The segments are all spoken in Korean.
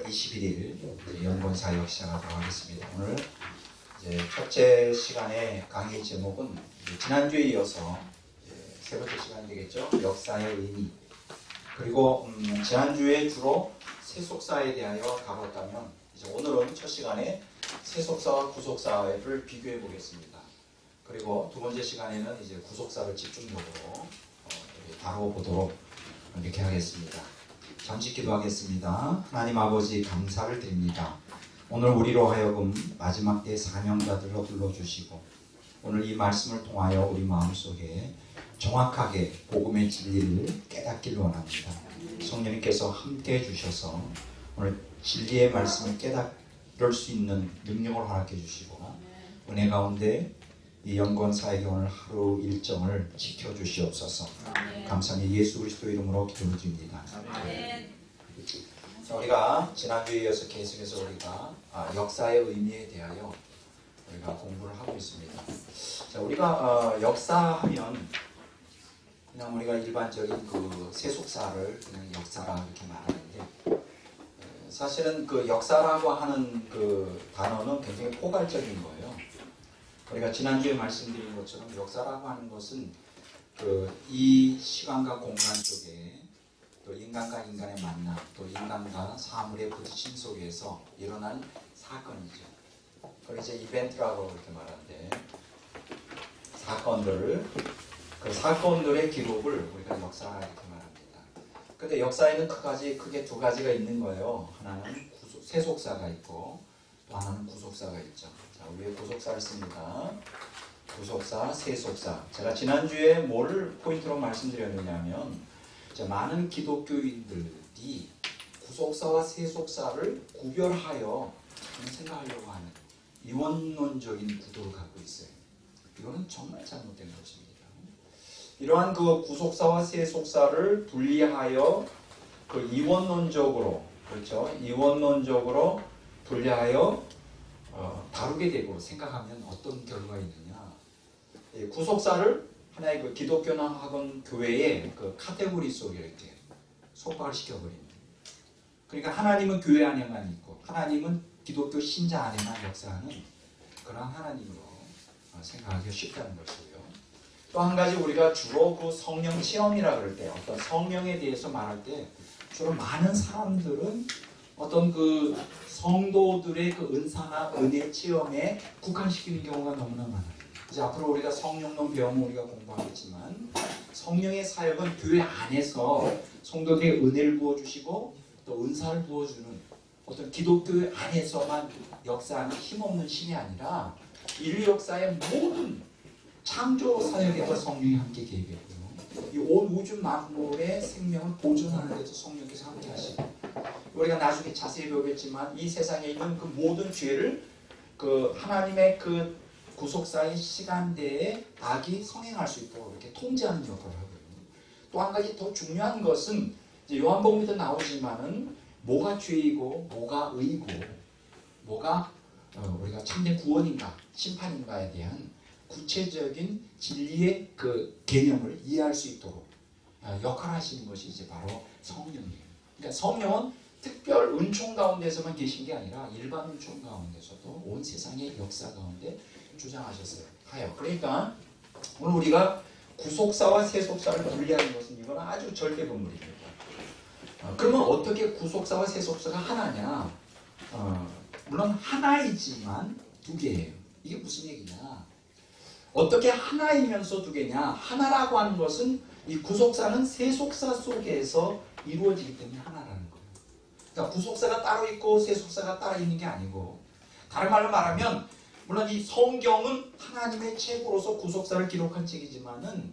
21일 연권 사역 시작하도록 하겠습니다. 오늘 이제 첫째 시간의 강의 제목은 지난주에 이어서 세 번째 시간 되겠죠. 역사의 의미. 그리고 지난주에 주로 세속사에 대하여 다뤘다면 이제 오늘은 첫 시간에 세속사와 구속사를 비교해 보겠습니다. 그리고 두 번째 시간에는 이제 구속사를 집중적으로 다뤄보도록 이렇게 하겠습니다. 잠시 기도하겠습니다. 하나님 아버지 감사를 드립니다. 오늘 우리로 하여금 마지막 때 사명자들로 불러주시고 오늘 이 말씀을 통하여 우리 마음속에 정확하게 복음의 진리를 깨닫기를 원합니다. 성령님께서 함께 해주셔서 오늘 진리의 말씀을 깨달을 수 있는 능력을 허락해 주시고 은혜 가운데 이 연권 사역의 오늘 하루 일정을 지켜주시옵소서. 감사합니다. 예수 그리스도 이름으로 기도드립니다. 자, 우리가 지난주에 이어서 계속해서 우리가 역사의 의미에 대하여 우리가 공부를 하고 있습니다. 자, 우리가 역사하면 그냥 우리가 일반적인 그 세속사를 그냥 역사라 이렇게 말하는데 사실은 그 역사라고 하는 그 단어는 굉장히 포괄적인 거예요. 우리가 지난주에 말씀드린 것처럼 역사라고 하는 것은 이 시간과 공간 속에 또 인간과 인간의 만남, 또 인간과 사물의 부딪힘 속에서 일어난 사건이죠. 그걸 이제 이벤트라고 이렇게 말하는데 그 사건들의 기록을 우리가 역사라 이렇게 말합니다. 근데 역사에는 크게 두 가지가 있는 거예요. 하나는 세속사가 있고 또 하나는 구속사가 있죠. 자, 위에 구속사를 씁니다. 구속사, 세속사. 제가 지난주에 뭘 포인트로 말씀드렸느냐면 많은 기독교인들이 구속사와 세속사를 구별하여 생각하려고 하는 이원론적인 구도를 갖고 있어요. 이거는 정말 잘못된 것입니다. 이러한 그 구속사와 세속사를 분리하여 그 이원론적으로, 그렇죠? 이원론적으로 분리하여 다루게 되고 생각하면 어떤 결과가 있느냐? 구속사를 하나의 그 기독교나 학원 교회의 그 카테고리 속에 이렇게 속박을 시켜버립니다. 그러니까 하나님은 교회 안에만 있고 하나님은 기독교 신자 안에만 역사하는 그런 하나님으로 생각하기가 쉽다는 것이고요. 또 한 가지 우리가 주로 그 성령 체험이라 그럴 때 어떤 성령에 대해서 말할 때 주로 많은 사람들은 어떤 그 성도들의 그 은사나 은혜 체험에 국한시키는 경우가 너무나 많아요. 이제 앞으로 우리가 성령론 배우면 우리가 공부하겠지만 성령의 사역은 교회 안에서 성도들에게 은혜를 부어주시고 또 은사를 부어주는 어떤 기독교 안에서만 역사하는 힘없는 신이 아니라 인류 역사의 모든 창조 사역에도 성령이 함께 개입했고요. 이 온 우주 만물의 생명을 보존하는 데도 성령께서 함께 하시고 우리가 나중에 자세히 배우겠지만 이 세상에 있는 그 모든 죄를 그 하나님의 그 구속사의 시간대에 악이 성행할 수 있도록 이렇게 통제하는 역할을 하고요. 또 한 가지 더 중요한 것은 이제 요한복음에도 나오지만은 뭐가 죄이고 뭐가 의고 뭐가 우리가 참된 구원인가 심판인가에 대한 구체적인 진리의 그 개념을 이해할 수 있도록 역할을 하시는 것이 이제 바로 성령이에요. 그러니까 성령은 특별 은총 가운데서만 계신 게 아니라 일반 은총 가운데서도 온 세상의 역사 가운데 주장하셨어요. 그러니까 오늘 우리가 구속사와 세속사를 분리하는 것은 이건 아주 절대 건물입니다. 그러면 어떻게 구속사와 세속사가 하나냐? 물론 하나이지만 두 개예요. 이게 무슨 얘기냐? 어떻게 하나이면서 두 개냐? 하나라고 하는 것은 이 구속사는 세속사 속에서 이루어지기 때문에 하나라는 거예요. 그러니까 구속사가 따로 있고 세속사가 따로 있는 게 아니고 다른 말로 말하면 물론 이 성경은 하나님의 책으로서 구속사를 기록한 책이지만은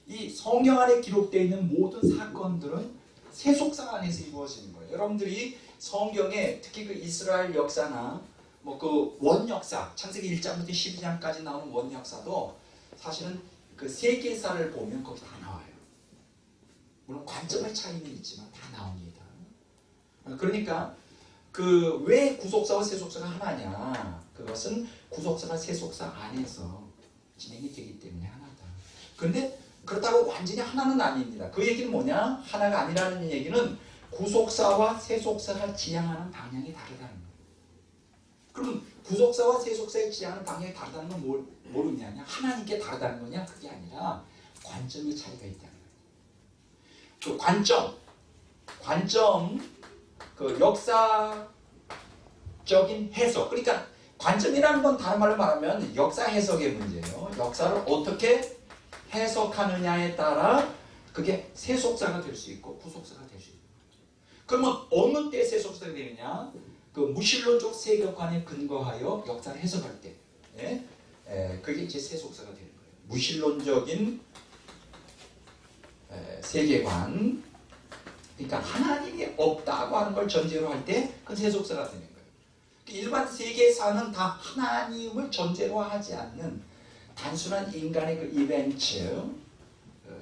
이 성경 안에 기록되어 있는 모든 사건들은 세속사 안에서 이루어지는 거예요. 여러분들이 성경에 특히 그 이스라엘 역사나 뭐 그 원역사, 창세기 1장부터 12장까지 나오는 원역사도 사실은 그 세계사를 보면 거기 다 나와요. 물론 관점의 차이는 있지만 다 나옵니다. 그러니까 그 왜 구속사와 세속사가 하나냐? 그것은 구속사가 세속사 안에서 진행이 되기 때문에 하나다. 그런데 그렇다고 완전히 하나는 아닙니다. 그 얘기는 뭐냐? 하나가 아니라는 얘기는 구속사와 세속사가 지향하는 방향이 다르다는 거예요. 그러면 구속사와 세속사의 지향하는 방향이 다르다는 건 뭘 의미하냐? 하나님께 다르다는 거냐? 그게 아니라 관점의 차이가 있다는 거예요. 그 관점, 그 역사적인 해석. 그러니까 관점이라는 건 다른 말로 말하면 역사 해석의 문제예요. 역사를 어떻게 해석하느냐에 따라 그게 세속사가 될 수 있고 구속사가 될 수 있고. 그러면 어느 때 세속사가 되느냐? 그 무신론적 세계관에 근거하여 역사를 해석할 때, 그게 이제 세속사가 되는 거예요. 무신론적인 세계관, 그러니까 하나님이 없다고 하는 걸 전제로 할 때 그건 세속사가 되는 거예요. 일반 세계사는 다 하나님을 전제로 하지 않는 단순한 인간의 그 이벤트,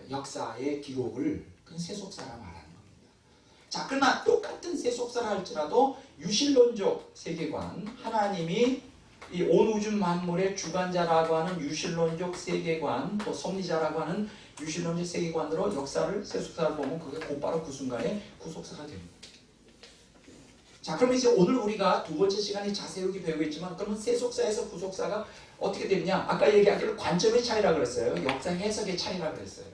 역사의 기록을 그건 세속사라 말하는 겁니다. 자, 그러나 똑같은 세속사라 할지라도 유실론적 세계관, 하나님이 이 온 우주 만물의 주관자라고 하는 유실론적 세계관, 또 섭리자라고 하는 유실론적 세계관으로 역사를 세속사를 보면 그게 곧바로 그 순간에 구속사가 됩니다. 자, 그러면 이제 오늘 우리가 두 번째 시간에 자세히 배우고 있지만, 그러면 세속사에서 구속사가 어떻게 되느냐? 아까 얘기하기로 관점의 차이라고 그랬어요. 역사 해석의 차이라고 그랬어요.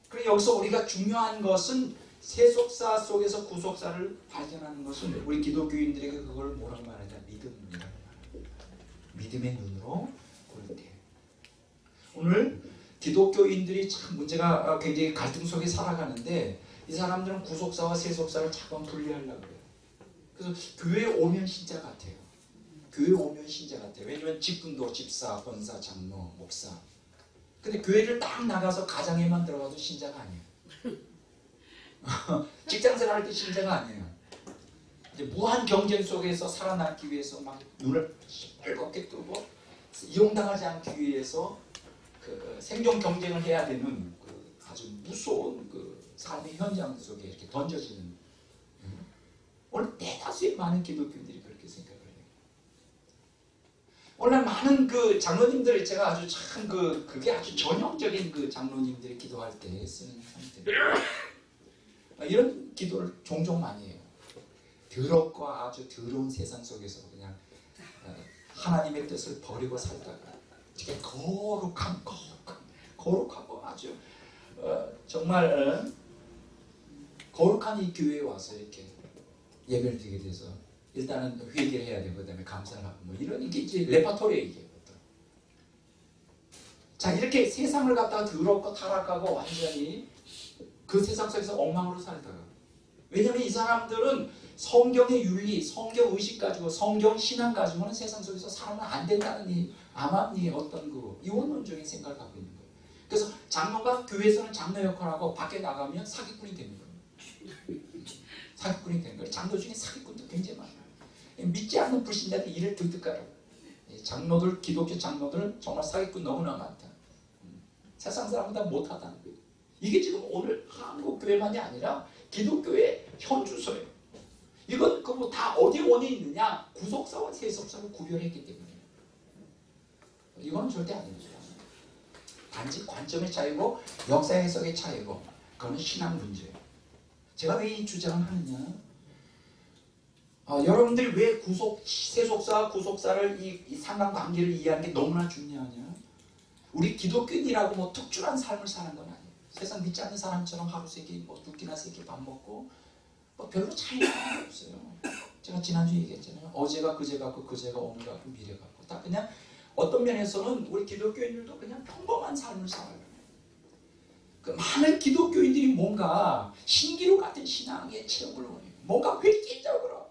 그리고 여기서 우리가 중요한 것은 세속사 속에서 구속사를 발견하는 것은 우리 기독교인들에게 그걸 뭐라고 말하냐? 믿음이라고 말합니다. 믿음의 눈으로 볼 때. 오늘 기독교인들이 참 문제가 굉장히 갈등 속에 살아가는데, 이 사람들은 구속사와 세속사를 자꾸 분리하려고 해요. 그래서 교회에 오면 신자 같아요. 교회에 오면 신자 같아요. 왜냐면 직분도 집사, 권사, 장로, 목사. 근데 교회를 딱 나가서 가정에만 들어가도 신자가 아니에요. 직장생활 할 때 신자가 아니에요. 이제 무한 경쟁 속에서 살아남기 위해서 막 눈을 빨갛게 뜨고 이용당하지 않기 위해서 그 생존 경쟁을 해야 되는 그 아주 무서운 그 삶의 현장 속에 이렇게 던져지는, 오늘 대다수의 많은 기독교인들이 그렇게 생각을 해요. 오늘 많은 그 장로님들, 제가 아주 참 그게 아주 전형적인 그 장로님들이 기도할 때 쓰는 형태. 이런 기도를 종종 많이 해요. 더럽고 아주 더러운 세상 속에서 그냥 하나님의 뜻을 버리고 살다가 되게 거룩하고 아주 정말 거룩한 이 교회에 와서 이렇게 예배를 드리게 돼서 일단은 회개를 해야 되고 그다음에 감사를 하고 뭐 이런 게 이제 레파토리에 이게. 자, 이렇게 세상을 갖다가 더럽고 타락하고 완전히 그 세상 속에서 엉망으로 살다가, 왜냐하면 이 사람들은 성경의 윤리, 성경 의식 가지고 성경 신앙 가지고는 세상 속에서 살면 안 된다는 이 암암리의 어떤 그 이원론적인 생각을 갖고 있는 거예요. 그래서 장로가 교회에서는 장로 역할을 하고 밖에 나가면 사기꾼이 되는 거예요. 사기꾼이 되는 거예요. 장로 중에 사기꾼도 굉장히 많아요. 믿지 않는 불신자들이 이를 득득하라고. 장로들, 기독교 장로들 정말 사기꾼 너무나 많다. 세상 사람보다 못하다는 거예요. 이게 지금 오늘 한국 교회만이 아니라 기독교의 현주소예요. 이건 그거 다 어디 원인이 있느냐? 구속사와 세속사를 구별했기 때문이에요. 이거는 절대 아닙니다. 단지 관점의 차이고 역사 해석의 차이고, 그거는 신앙 문제예요. 제가 왜 이 주장을 하느냐? 여러분들이 왜 세속사와 구속사를 이 상관관계를 이해하는 게 너무나 중요하냐? 우리 기독교인이라고 뭐 특출한 삶을 사는 건 아니에요. 세상 믿지 않는 사람처럼 하루 세끼 뭐 두 끼나 세 끼 밥 먹고 뭐 별로 차이가 없어요. 제가 지난주에 얘기했잖아요. 어제가 그제 같고 그제가 오늘 같고 미래 같고, 다 그냥 어떤 면에서는 우리 기독교인들도 그냥 평범한 삶을 살아요. 그 많은 기독교인들이 뭔가 신기루 같은 신앙의 체험을 원해요. 뭔가 획기적으로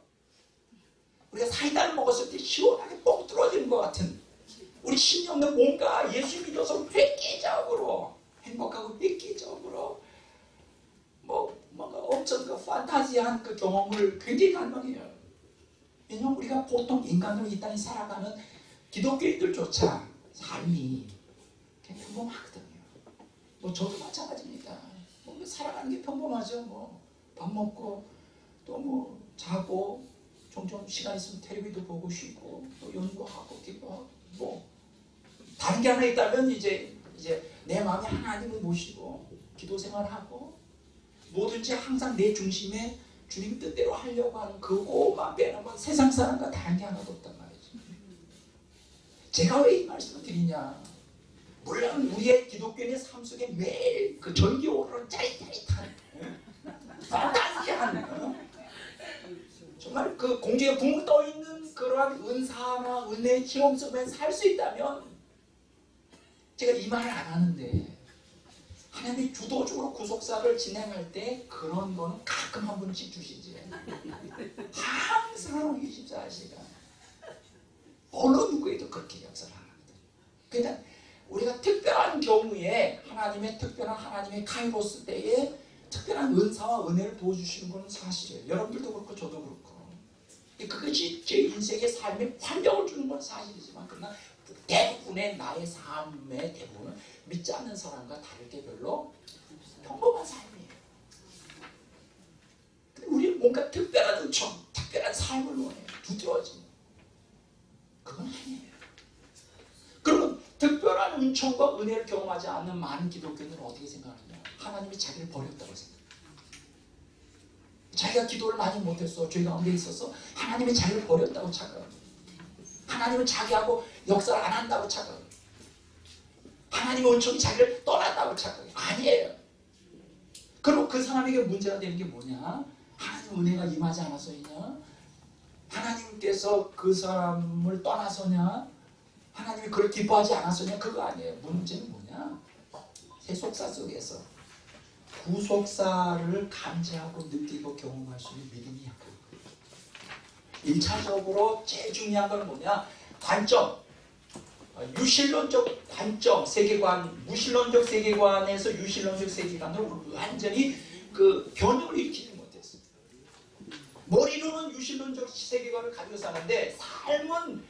우리가 사이다를 먹었을 때 시원하게 뻥 뚫어지는 것 같은, 우리 신령은 뭔가 예수 믿어서 획기적으로 행복하고 획기적으로 뭔가 엄청 그 판타지한 그 경험을 굉장히 갈망해요. 왜냐하면 우리가 보통 인간으로 이 땅에 살아가는 기독교인들조차 삶이 그냥 평범하거든요. 뭐 저도 마찬가지입니다. 뭐 살아가는 게 평범하죠. 뭐 밥 먹고 또 뭐 자고 종종 시간 있으면 텔레비도 보고 쉬고 또 연구하고 기도하고, 뭐 다른 게 하나 있다면 이제 내 마음에 하나님을 모시고 기도 생활하고 뭐든지 항상 내 중심에 주님 뜻대로 하려고 하는 그거만 빼놓으면 세상 사람과 다른 게 하나도 없단 말이죠. 제가 왜 이 말씀을 드리냐, 물론 우리의 기독교인의 삶 속에 매일 그 전기 오르는 짜릿짜릿한 판타지한 정말 그 공중에 붕 떠있는 그러한 은사나 은혜의 체험 속에 살 수 있다면, 제가 이 말을 안 하는데 하나님이 주도적으로 구속사를 진행할 때 그런 거는 가끔 한 번씩 주시지, 항상 24시간 어느 누구에도 그렇게 역사를 안 합니다. 그러니까 우리가 특별한 경우에 하나님의 카이로스 때에 특별한 은사와 은혜를 부어주시는 것은 사실이에요. 여러분들도 그렇고 저도 그렇고. 그것이 제 인생의 삶에 활력을 주는 건 사실이지만, 그러나 대부분의 나의 삶의 대부분은 믿지 않는 사람과 다를 게 별로 평범한 삶이에요. 근데 우리는 뭔가 특별한 은총, 특별한 삶을 원해요. 두드러지는. 그건 아니에요. 그러면 특별한 은총과 은혜를 경험하지 않는 많은 기독교인들은 어떻게 생각하느냐? 하나님이 자기를 버렸다고 생각해요. 자기가 기도를 많이 못했어, 죄 가운데 있어서 하나님이 자기를 버렸다고 착각합니다. 하나님은 자기하고 역사를 안 한다고 착각해요. 하나님의 은총이 자기를 떠났다고 착각해요. 아니에요. 그리고 그 사람에게 문제가 되는 게 뭐냐? 하나님 은혜가 임하지 않아서이냐? 하나님께서 그 사람을 떠나서냐? 하나님이 그걸 기뻐하지 않았으냐? 그거 아니에요. 문제는 뭐냐? 세속사 속에서 구속사를 감지하고 느끼고 경험할 수 있는 믿음이 약한 거예요. 1차적으로 제일 중요한 건 뭐냐? 관점. 유실론적 관점, 세계관, 무실론적 세계관에서 유실론적 세계관으로 완전히 그 변형을 일으키지 못했어요. 머리로는 유실론적 세계관을 가지고 사는데 삶은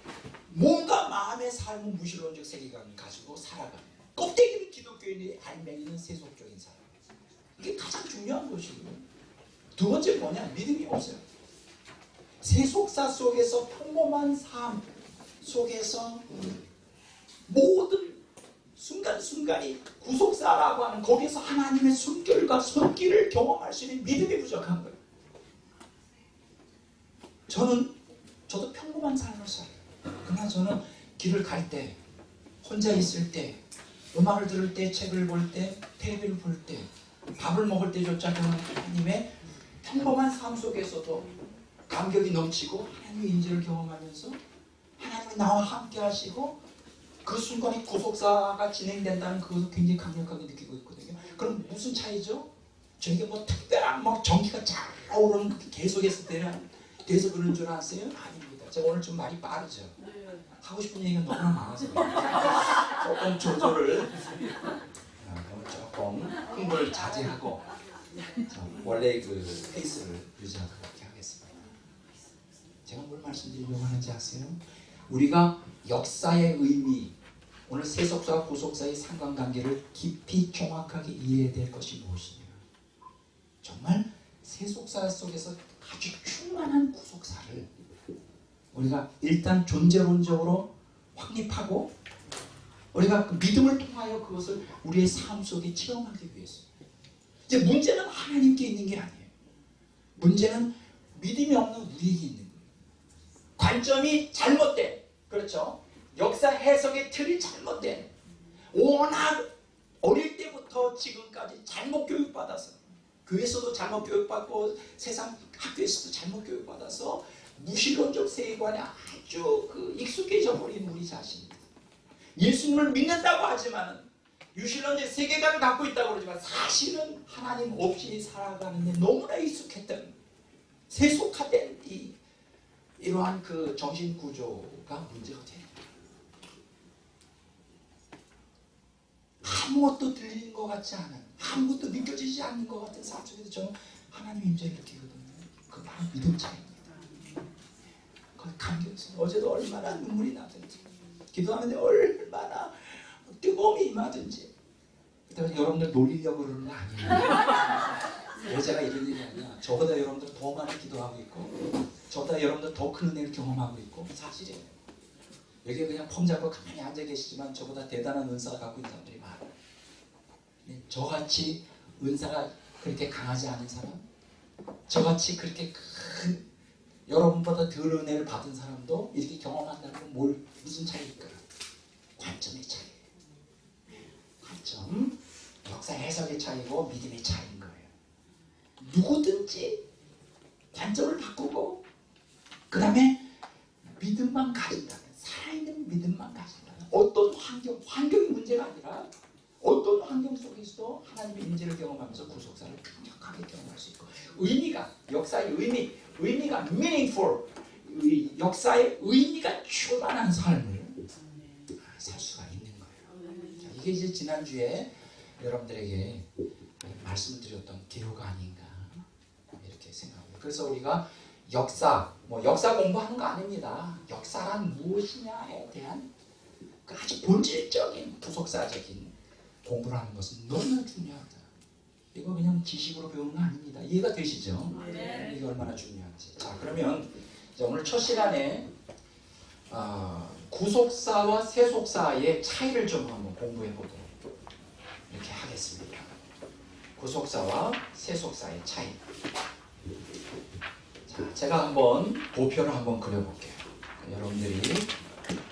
몸과 마음의 삶은 무실론적 세계관을 가지고 살아가는, 껍데기는 기독교인이 알맹이는 세속적인 사람. 이게 가장 중요한 것이고요. 두 번째 뭐냐? 믿음이 없어요. 세속사 속에서 평범한 삶 속에서 모든 순간순간이 구속사라고 하는 거기서 하나님의 숨결과 손길을 경험할 수 있는 믿음이 부족한 거예요. 저도 평범한 삶을 살아요. 그러나 저는 길을 갈 때, 혼자 있을 때, 음악을 들을 때, 책을 볼 때, 텔레비를 볼 때, 밥을 먹을 때조차 하나님의 평범한 삶 속에서도 감격이 넘치고 하나님의 인재를 경험하면서 하나님이 나와 함께 하시고 그 순간에 구속사가 진행된다는 그것을 굉장히 강력하게 느끼고 있거든요. 그럼 무슨 차이죠? 저에게 뭐 특별한 전기가 잘 오르는 계속해서 돼서 그런 줄 아세요? 아닙니다. 제가 오늘 좀 말이 빠르죠. 하고 싶은 얘기가 너무나 많아서 조금 조절을, 조금 흥분을 자제하고 원래 그 페이스를 유지하도록 하겠습니다. 제가 뭘 말씀드리려고 하는지 아세요? 우리가 역사의 의미, 오늘 세속사와 구속사의 상관관계를 깊이 정확하게 이해해야 될 것이 무엇이냐? 정말 세속사 속에서 아주 충만한 구속사를 우리가 일단 존재론적으로 확립하고 우리가 그 믿음을 통하여 그것을 우리의 삶 속에 체험하기 위해서. 이제 문제는 하나님께 있는 게 아니에요. 문제는 믿음이 없는 우리에게 있는 거예요. 관점이 잘못된, 그렇죠? 역사 해석의 틀이 잘못된, 워낙 어릴 때부터 지금까지 잘못 교육받아서, 교회에서도 잘못 교육받고 세상 학교에서도 잘못 교육받아서 무신론적 세계관에 아주 익숙해져 버린 우리 자신입니다. 예수님을 믿는다고 하지만 유신론적 세계관을 갖고 있다고 그러지만 사실은 하나님 없이 살아가는데 너무나 익숙했던 세속화된 이러한 그 정신 구조가 문제가 돼요. 아무것도 들리는 것 같지 않은, 아무것도 느껴지지 않는 것 같은 삶 속에서 저는 하나님의 임재를 느끼거든요. 그 바로 믿음 차이입니다. 그걸 감격스러워. 어제도 얼마나 눈물이 나든지, 기도하는데 얼마나 뜨거움이 임하든지. 그래서 여러분들 놀리려고 그러는 거 아니에요. 여자가 이런 일이 아니야. 저보다 여러분들 더 많이 기도하고 있고, 저보다 여러분들 더 큰 은혜를 경험하고 있고, 사실이에요. 여기 그냥 폼 잡고 가만히 앉아 계시지만 저보다 대단한 은사가 갖고 있는 사람들이 많아요. 저같이 은사가 그렇게 강하지 않은 사람, 저같이 그렇게 큰 여러분보다 덜 은혜를 받은 사람도 이렇게 경험한다는 건 무슨 차이일까? 관점의 차이. 관점, 역사 해석의 차이고 믿음의 차이인 거예요. 누구든지 관점을 바꾸고 그 다음에 믿음만 가진다면, 살아있는 믿음만 가진다면, 어떤 환경이 문제가 아니라 어떤 환경 속에서도 하나님의 임재를 경험하면서 구속사를 강력하게 경험할 수 있고, 역사의 의미가 meaningful, 역사의 의미가 충만한 삶을 살 수가 있는 거예요. 자, 이게 이제 지난주에 여러분들에게 말씀을 드렸던 기로가 아닌가 이렇게 생각합니다. 그래서 우리가 역사 공부하는 거 아닙니다. 역사란 무엇이냐에 대한 아주 본질적인 구속사적인 공부를 하는 것은 너무나 중요하다. 이거 그냥 지식으로 배우는 거 아닙니다. 이해가 되시죠? 네. 이게 얼마나 중요한지. 자, 그러면 이제 오늘 첫 시간에 구속사와 세속사의 차이를 좀 한번 공부해 보도록 이렇게 하겠습니다. 구속사와 세속사의 차이. 자, 제가 한번 도표를 한번 그려볼게요. 여러분들이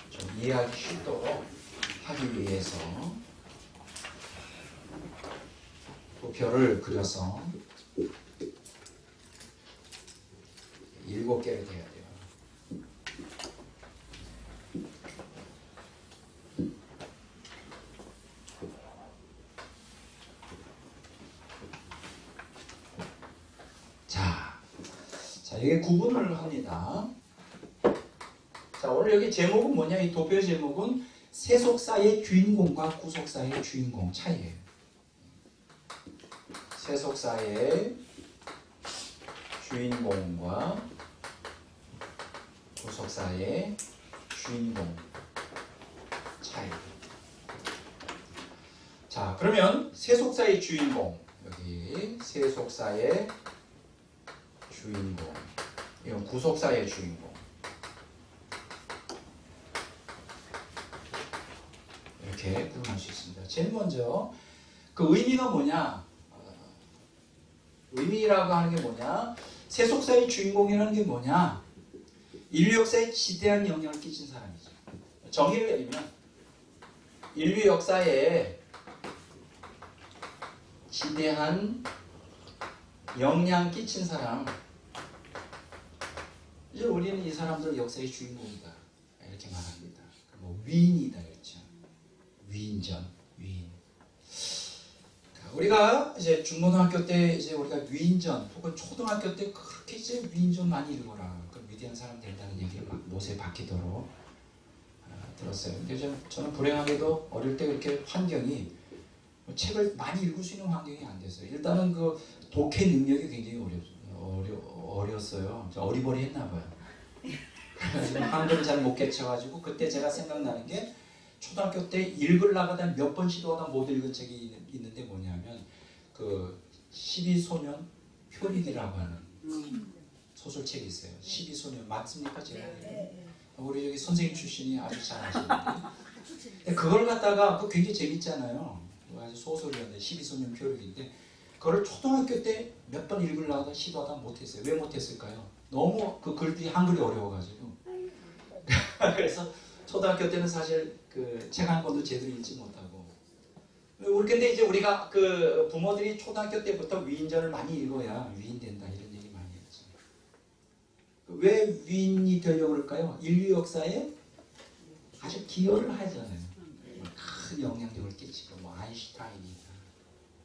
좀 이해하기 쉽도록 하기 위해서 도표를 그려서 7개를 돼야 돼요. 자, 이게 구분을 합니다. 자, 오늘 여기 제목은 뭐냐? 이 도표 제목은 세속사의 주인공과 구속사의 주인공 차이예요. 세속사의 주인공과 구속사의 주인공 차이. 자, 그러면 세속사의 주인공, 여기 세속사의 주인공, 이건 구속사의 주인공. 이렇게 구분할 수 있습니다. 제일 먼저 그 의미가 뭐냐? 의미라고 하는 게 뭐냐? 세속사의 주인공이라는 게 뭐냐? 인류 역사에 지대한 영향을 끼친 사람이죠. 정의를 내리면 인류 역사에 지대한 영향 끼친 사람, 이제 우리는 이 사람들 역사의 주인공이다 이렇게 말합니다. 뭐 위인이다 그렇죠. 위인전, 위인. 우리가 이제 중고등학교 때 이제 우리가 위인전 혹은 초등학교 때 그렇게 이제 위인전 많이 읽어라. 그 위대한 사람 된다는 얘기를 막 못에 박히도록 들었어요. 근데 저는 불행하게도 어릴 때 그렇게 환경이 책을 많이 읽을 수 있는 환경이 안 됐어요. 일단은 그 독해 능력이 굉장히 어렸어요. 어리버리했나 봐요. 한글을 잘 못 깨쳐가지고 그때 제가 생각나는 게 초등학교 때 읽으려고 몇 번 시도하다 못 읽은 책이 있는데 뭐냐면 그 12소년 표리기라고 하는 소설책이 있어요. 12소년 맞습니까? 제가 우리 여기 선생님 출신이 아주 잘 아시는데 그걸 갖다가 그 굉장히 재밌잖아요. 아주 소설이었는데 12소년 표리기인데 그걸 초등학교 때 몇 번 읽으려고 시도하다 못했어요. 왜 못했을까요? 너무 그 글들이 한글이 어려워가지고 그래서 초등학교 때는 사실 그 책 한 권도 제대로 읽지 못하고 근데 이제 우리가 그 부모들이 초등학교 때부터 위인전을 많이 읽어야 위인 된다 이런 얘기 많이 했죠. 왜 위인이 되려고 그럴까요? 인류 역사에 아주 기여를 하잖아요. 큰 영향력을 끼치고 뭐 아인슈타인이다.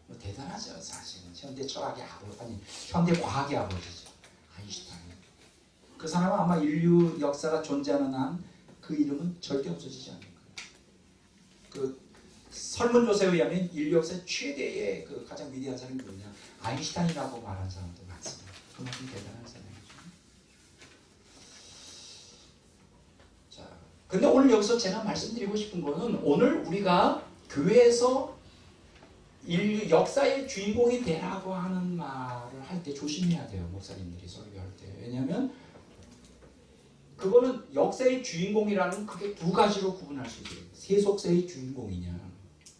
뭐 대단하죠 사실은. 현대 철학의 현대 과학의 아버지죠. 아인슈타인. 그 사람은 아마 인류 역사가 존재하는 한 그 이름은 절대 없어지지 않을 거예요. 그 설문조사에 의하면 인류 역사의 최대의 그 가장 위대한 사람이 누구냐? 아인슈타인이라고 말하는 사람도 많습니다. 그만큼 대단한 사람이죠. 자, 근데 오늘 여기서 제가 말씀드리고 싶은 거는 오늘 우리가 교회에서 인류 역사의 주인공이 되라고 하는 말을 할 때 조심해야 돼요. 목사님들이 설교할 때. 왜냐하면 그거는 역사의 주인공이라는 크게 두 가지로 구분할 수 있어요. 세속사의 주인공이냐,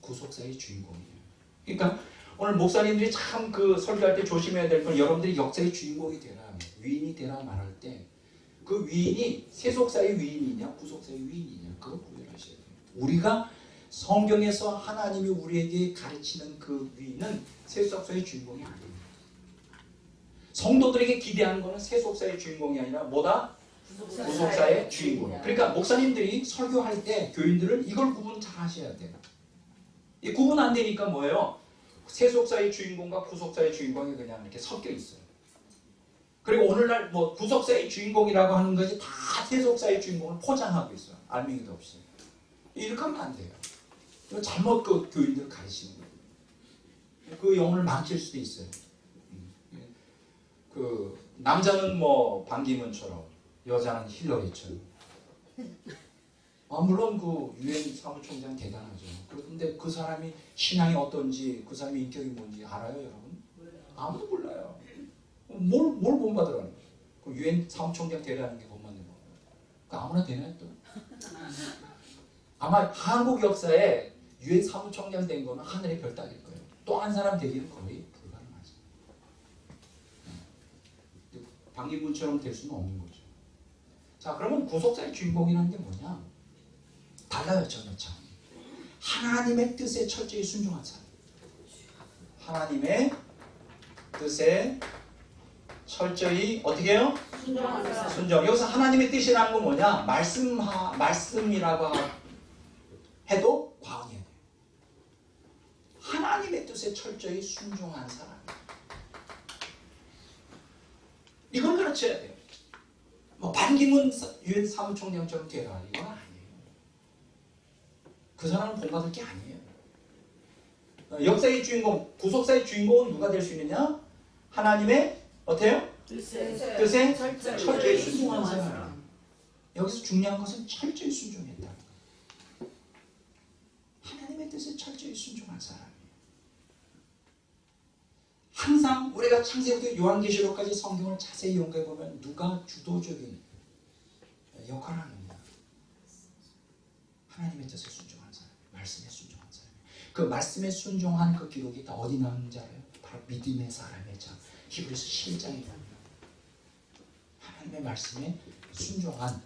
구속사의 주인공이냐. 그러니까 오늘 목사님들이 참 그 설교할 때 조심해야 될 건 여러분들이 역사의 주인공이 되라, 위인이 되라 말할 때 그 위인이 세속사의 위인이냐 구속사의 위인이냐 그걸 구별하셔야 돼요. 우리가 성경에서 하나님이 우리에게 가르치는 그 위인은 세속사의 주인공이 아니에요. 성도들에게 기대하는 것은 세속사의 주인공이 아니라 뭐다? 구속사의 주인공. 그러니까 목사님들이 설교할 때 교인들은 이걸 구분 잘 하셔야 돼요. 이 구분 안 되니까 뭐예요? 세속사의 주인공과 구속사의 주인공이 그냥 이렇게 섞여 있어요. 그리고 오늘날 뭐 구속사의 주인공이라고 하는 것이 다 세속사의 주인공을 포장하고 있어요. 알맹이도 없이. 이렇게 하면 안 돼요. 이거 잘못 그 교인들 가르치는 거예요. 그 영혼을 망칠 수도 있어요. 그 남자는 뭐 반기문처럼 여자는 힐러리처럼. 물론 그 유엔 사무총장 대단하죠. 그런데 그 사람이 신앙이 어떤지, 그 사람의 인격이 뭔지 알아요, 여러분? 아무도 몰라요. 뭘 본받으라는 거예요? 그 유엔 사무총장 되라는 게 본받는 거예요. 그 아무나 되나요, 또? 아마 한국 역사에 유엔 사무총장 된 거는 하늘의 별 따길 거예요. 또 한 사람 되기는 거의 불가능하죠. 반기문처럼 될 수는 없는 거죠. 자, 그러면 구속사의 주인공이라는 게 뭐냐? 달라요, 전혀 참. 하나님의 뜻에 철저히 순종한 사람. 하나님의 뜻에 철저히 어떻게 해요? 순종. 여기서 하나님의 뜻이라는 건 뭐냐? 말씀이라고 해도 과언이에요. 하나님의 뜻에 철저히 순종한 사람. 이걸 가르쳐야 돼요. 뭐 반기문 유엔 사무총장처럼 되라 이건 아니에요. 그 사람은 본받을 게 아니에요. 역사의 주인공, 구속사의 주인공은 누가 될 수 있느냐? 하나님의 어때요? 뜻에 철저히 순종한 사람. 여기서 중요한 것은 철저히 순종했다. 하나님의 뜻에 철저히 순종한 사람이에요. 항상 우리가 창세기부터 요한계시록까지 성경을 자세히 연구해 보면 누가 주도적인 역할을 하느냐? 하나님의 뜻에 순종한 사람, 말씀에 순종한 사람. 그 말씀에 순종한 그 기록이 다 어디 나오는지 알아요? 바로 믿음의 사람의 장, 히브리서 7장에 나옵니다. 하나님의 말씀에 순종한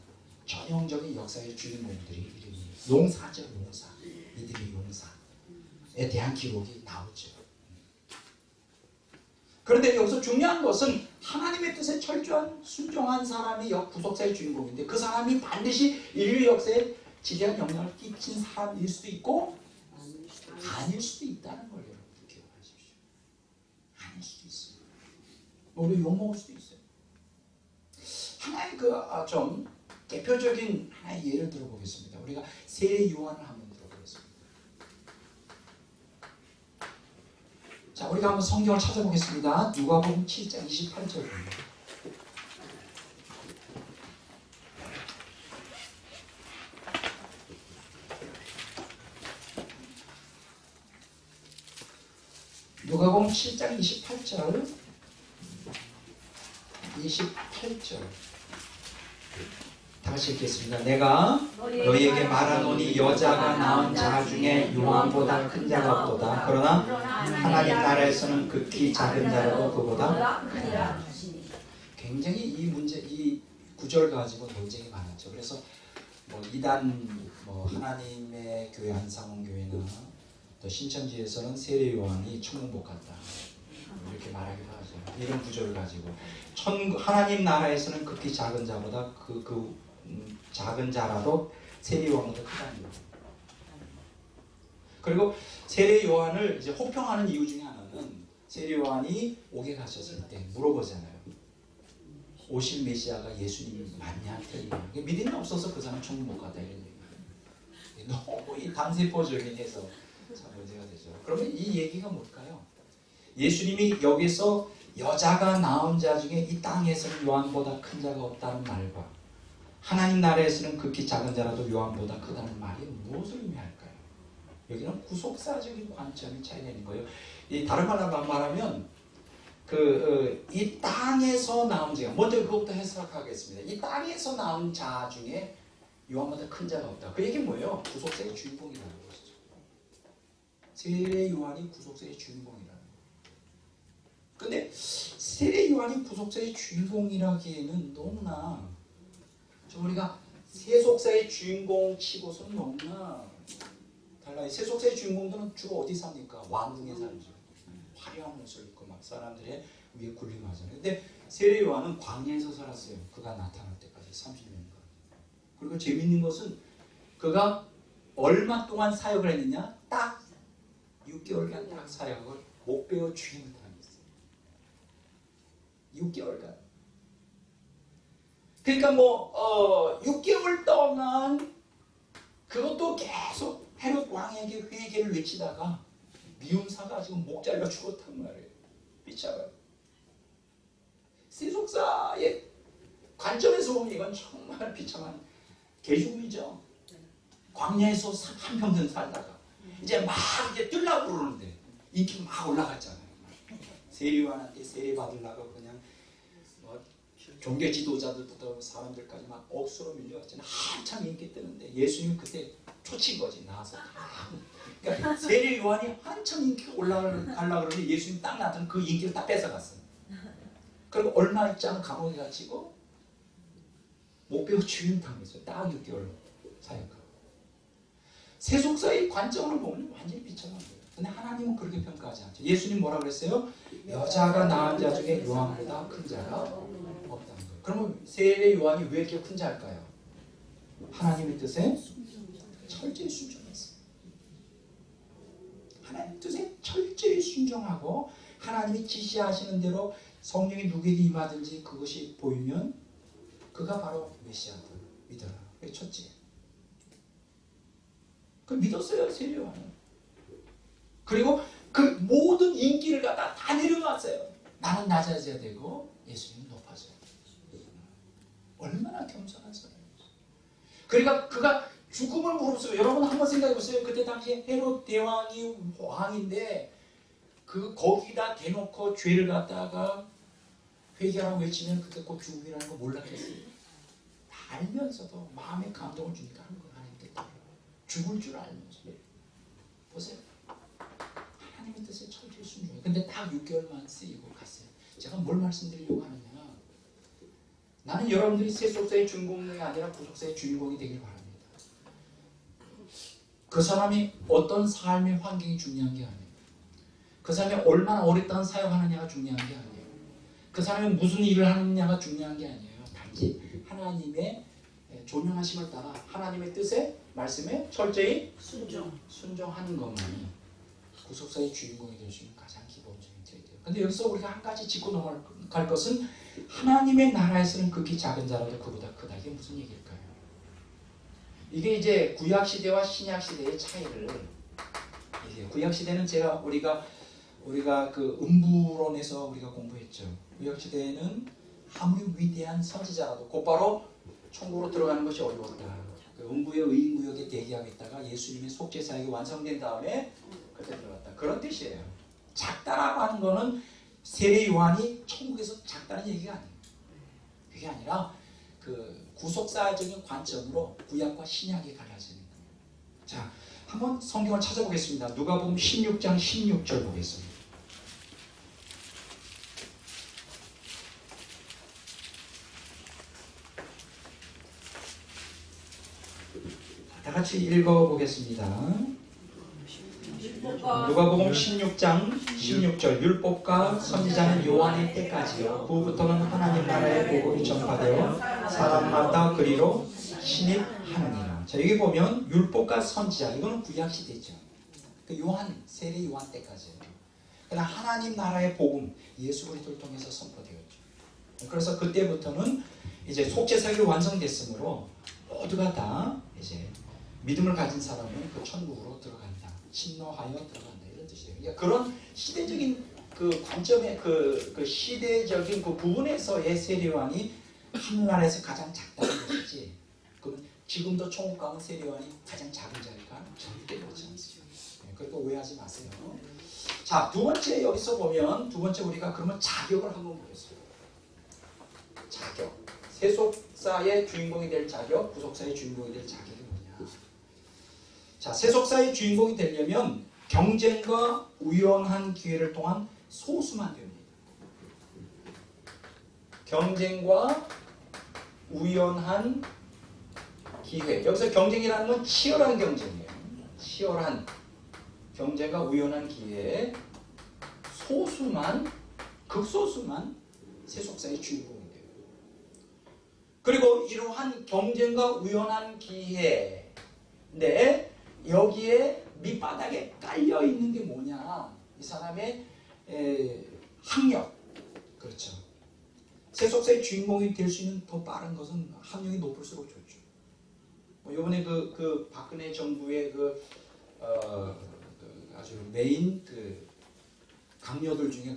전형적인 역사의 주인공들이 이름이 용사죠, 용사. 믿음의 용사에 대한 기록이 나오죠. 그런데 여기서 중요한 것은 하나님의 뜻에 철저한 순종한 사람이 구속사의 주인공인데 그 사람이 반드시 인류 역사에 지대한 영향을 끼친 사람일 수도 있고 아닐 수도 있다는 걸 여러분들 기억하십시오. 아닐 수도 있어요. 우리 욕먹을 수도 있어요. 하나의 좀 대표적인 하나의 예를 들어보겠습니다. 우리가 세례 요한을 한번 들어보겠습니다. 자, 우리가 한번 성경을 찾아보겠습니다. 누가복음 7장 28절입니다. 누가복음 7장 28절 다시 읽겠습니다. 내가 너희에게 말하노니 여자가 낳은 자 중에 요한보다 큰 자가 없도다. 그러나 하나님 나라에서는 극히 작은 자라도 그보다 크니라. 굉장히 이 구절 가지고 논쟁이 많았죠. 그래서 뭐 이단 하나님의 교회 한상원교회나 또 신천지에서는 세례 요한이 천국 못 갔다 이렇게 말하기도 하죠. 이런 구절을 가지고 하나님 나라에서는 극히 작은 자보다 작은 자라도 세례 요한보다 크다는 거예요. 그리고 세례 요한을 이제 혹평하는 이유 중에 하나는 세례 요한이 옥에 가셨을 때 물어보잖아요. 오실 메시아가 예수님 맞냐 틀리냐. 믿음이 없어서 그 사람 천국 못 갔다 이런 얘기예요. 너무 이 단세포적인 해서 참 문제가 되죠. 그러면 이 얘기가 뭘까요? 예수님이 여기서 여자가 낳은 자 중에 이 땅에서는 요한보다 큰 자가 없다는 말과 하나님 나라에서는 극히 작은 자라도 요한보다 크다는 말이 무엇을 의미할까요? 여기는 구속사적인 관점이 차이되는 거예요. 다른 말로 말하면 이 땅에서 나온 자, 먼저 그것부터 해석하겠습니다. 이 땅에서 나온 자 중에 요한보다 큰 자가 없다. 그 얘기는 뭐예요? 구속사의 주인공이라는 것이죠. 세례 요한이 구속사의 주인공이라는 거예요. 근데 세례 요한이 구속사의 주인공이라기에는 너무나 좀 우리가 세속사의 주인공 치고서는 너무나 달라요. 세속사의 주인공들은 주로 어디 삽니까? 왕궁에 살죠. 화려한 옷을 입고 막 사람들의 위에 군림하잖아요. 근데 세례 요한은 광야에서 살았어요. 그가 나타날 때까지 30년간. 그리고 재미있는 것은 그가 얼마 동안 사역을 했느냐? 딱 6개월간 딱 사역을 못 배워 주임을 당했어요. 6개월간. 그러니까 6개월 동안 그것도 계속 헤롯 왕에게 회개를 외치다가 미움사가 지금 목 잘려 죽었단 말이에요. 비참해요. 세속사의 관점에서 보면 이건 정말 비참한 개죽음이죠. 광야에서 한평생 살다가 이제 막 이제 뜨려고 그러는데 인기가 막 올라갔잖아요. 세례요한한테 세례 받으려고 그냥 종교 지도자들부터 사람들까지 막 억수로 밀려왔잖아요. 한참 인기 뜨는데 예수님이 그때 초친 거지. 나와서 그러니까 세례 요한이 한참 인기가 올라가려고 그러는데 예수님이 딱 나타나면 그 인기를 다 뺏어갔어요. 그리고 얼마 있지 않은 감옥에 갇히고 못 배워 주임 당했어요. 딱 6개월 사역하고. 세속사의 관점으로 보면 완전히 비참한 거예요. 근데 하나님은 그렇게 평가하지 않죠. 예수님 뭐라 그랬어요? 여자가 낳은 자 중에 요한보다 큰 자가 없다는 거예요. 그러면 세례 요한이 왜 이렇게 큰 자일까요? 하나님의 뜻에 철저히 순종했어요. 하나님의 뜻에 철저히 순종하고 하나님이 지시하시는 대로 성령이 누구에게 임하든지 그것이 보이면 그가 바로 메시아다. 믿어라. 그게 첫째. 그걸 믿었어요. 세례 요한은. 그리고 그 모든 인기를 갖다 다 내려놨어요. 나는 낮아져야 되고 예수님은 높아져야 돼요. 얼마나 겸손한 사람이에요. 그러니까 그가 죽음을 무릅쓰고 여러분 한번 생각해 보세요. 그때 당시에 헤롯 대왕이 왕인데 거기다 대놓고 죄를 갖다가 회개하라고 외치면 그게 꼭 죽음이라는 거 몰랐겠어요. 다 알면서도 마음에 감동을 주니까 하는 거 하나님께 따라 죽을 줄 알면서 보세요. 하나님의 뜻에 철저히 순종해요. 근데 딱 6개월만 쓰이고 갔어요. 제가 뭘 말씀드리려고 하느냐, 나는 여러분들이 세속사의 주인공이 아니라 구속사의 주인공이 되길 바랍니다. 그 사람이 어떤 삶의 환경이 중요한 게 아니에요. 그 사람이 얼마나 오랫동안 사역하느냐가 중요한 게 아니에요. 그 사람이 무슨 일을 하느냐가 중요한 게 아니에요. 단지 하나님의 존귀하심을 따라 하나님의 뜻에 말씀에 철저히 순종하는 것만이 구속사의 주인공이 될 수 있는 가장 기본적인 트레이드예요. 근데 여기서 우리가 한 가지 짚고 넘어갈 것은 하나님의 나라에서는 극히 작은 자라도 그보다 크다. 이게 무슨 얘기일까요? 이게 이제 구약시대와 신약시대의 차이를 얘기해요. 구약시대는 우리가 그 음부론에서 우리가 공부했죠. 구약시대에는 아무리 위대한 선지자라도 곧바로 천국으로 들어가는 것이 어려웠다. 그 음부의 의인구역에 대기하고 있다가 예수님의 속죄사역이 완성된 다음에 그때 들어갔다. 그런 뜻이에요. 작다라고 하는 거는 세례 요한이 천국에서 작다는 얘기가 아니에요. 그게 아니라 그 구속사적인 관점으로 구약과 신약이 갈라지는 거예요. 자, 한번 성경을 찾아보겠습니다. 누가복음 16장 16절 보겠습니다. 다 같이 읽어보겠습니다. 누가복음 16장 16절 율법과 선지자는 요한의 때까지요. 그후부터는 하나님 나라의 복음이 전파되어 사람마다 그리로 신입하느니라. 자, 여기 보면 율법과 선지자, 이거는 구약시대죠. 그 세례 요한 때까지예요. 그러나 하나님 나라의 복음, 예수 그리스도를 통해서 선포되었죠. 그래서 그때부터는 이제 속죄사역이 완성됐으므로 모두가 다 이제 믿음을 가진 사람은 그 천국으로 들어간다. 신노하여 들어간다. 이런 뜻이에요. 그러니까 그런 시대적인 그 관점의 그 시대적인 그 부분에서의 세례요한이 하늘나라에서 가장 작다는 것이지. 그러면 지금도 천국 가면 세례요한이 가장 작은 자일까? 절대 그렇지 않습니다. 그러니까 오해하지 마세요. 자, 두 번째 여기서 보면 두 번째 우리가 그러면 자격을 한번 보겠습니다. 자격. 세속사의 주인공이 될 자격, 구속사의 주인공이 될 자격이 뭐냐. 자, 세속사의 주인공이 되려면 경쟁과 우연한 기회를 통한 소수만 됩니다. 경쟁과 우연한 기회. 여기서 경쟁이라는 건 치열한 경쟁이에요. 치열한 경쟁과 우연한 기회에 소수만, 극소수만 세속사의 주인공이 돼요. 그리고 이러한 경쟁과 우연한 기회인데 여기에 밑바닥에 깔려 있는 게 뭐냐? 이 사람의 학력. 그렇죠. 세속사의 주인공이 될 수 있는 더 빠른 것은 학력이 높을수록 좋죠. 이번에 그 박근혜 정부의 아주 메인 강요들 중에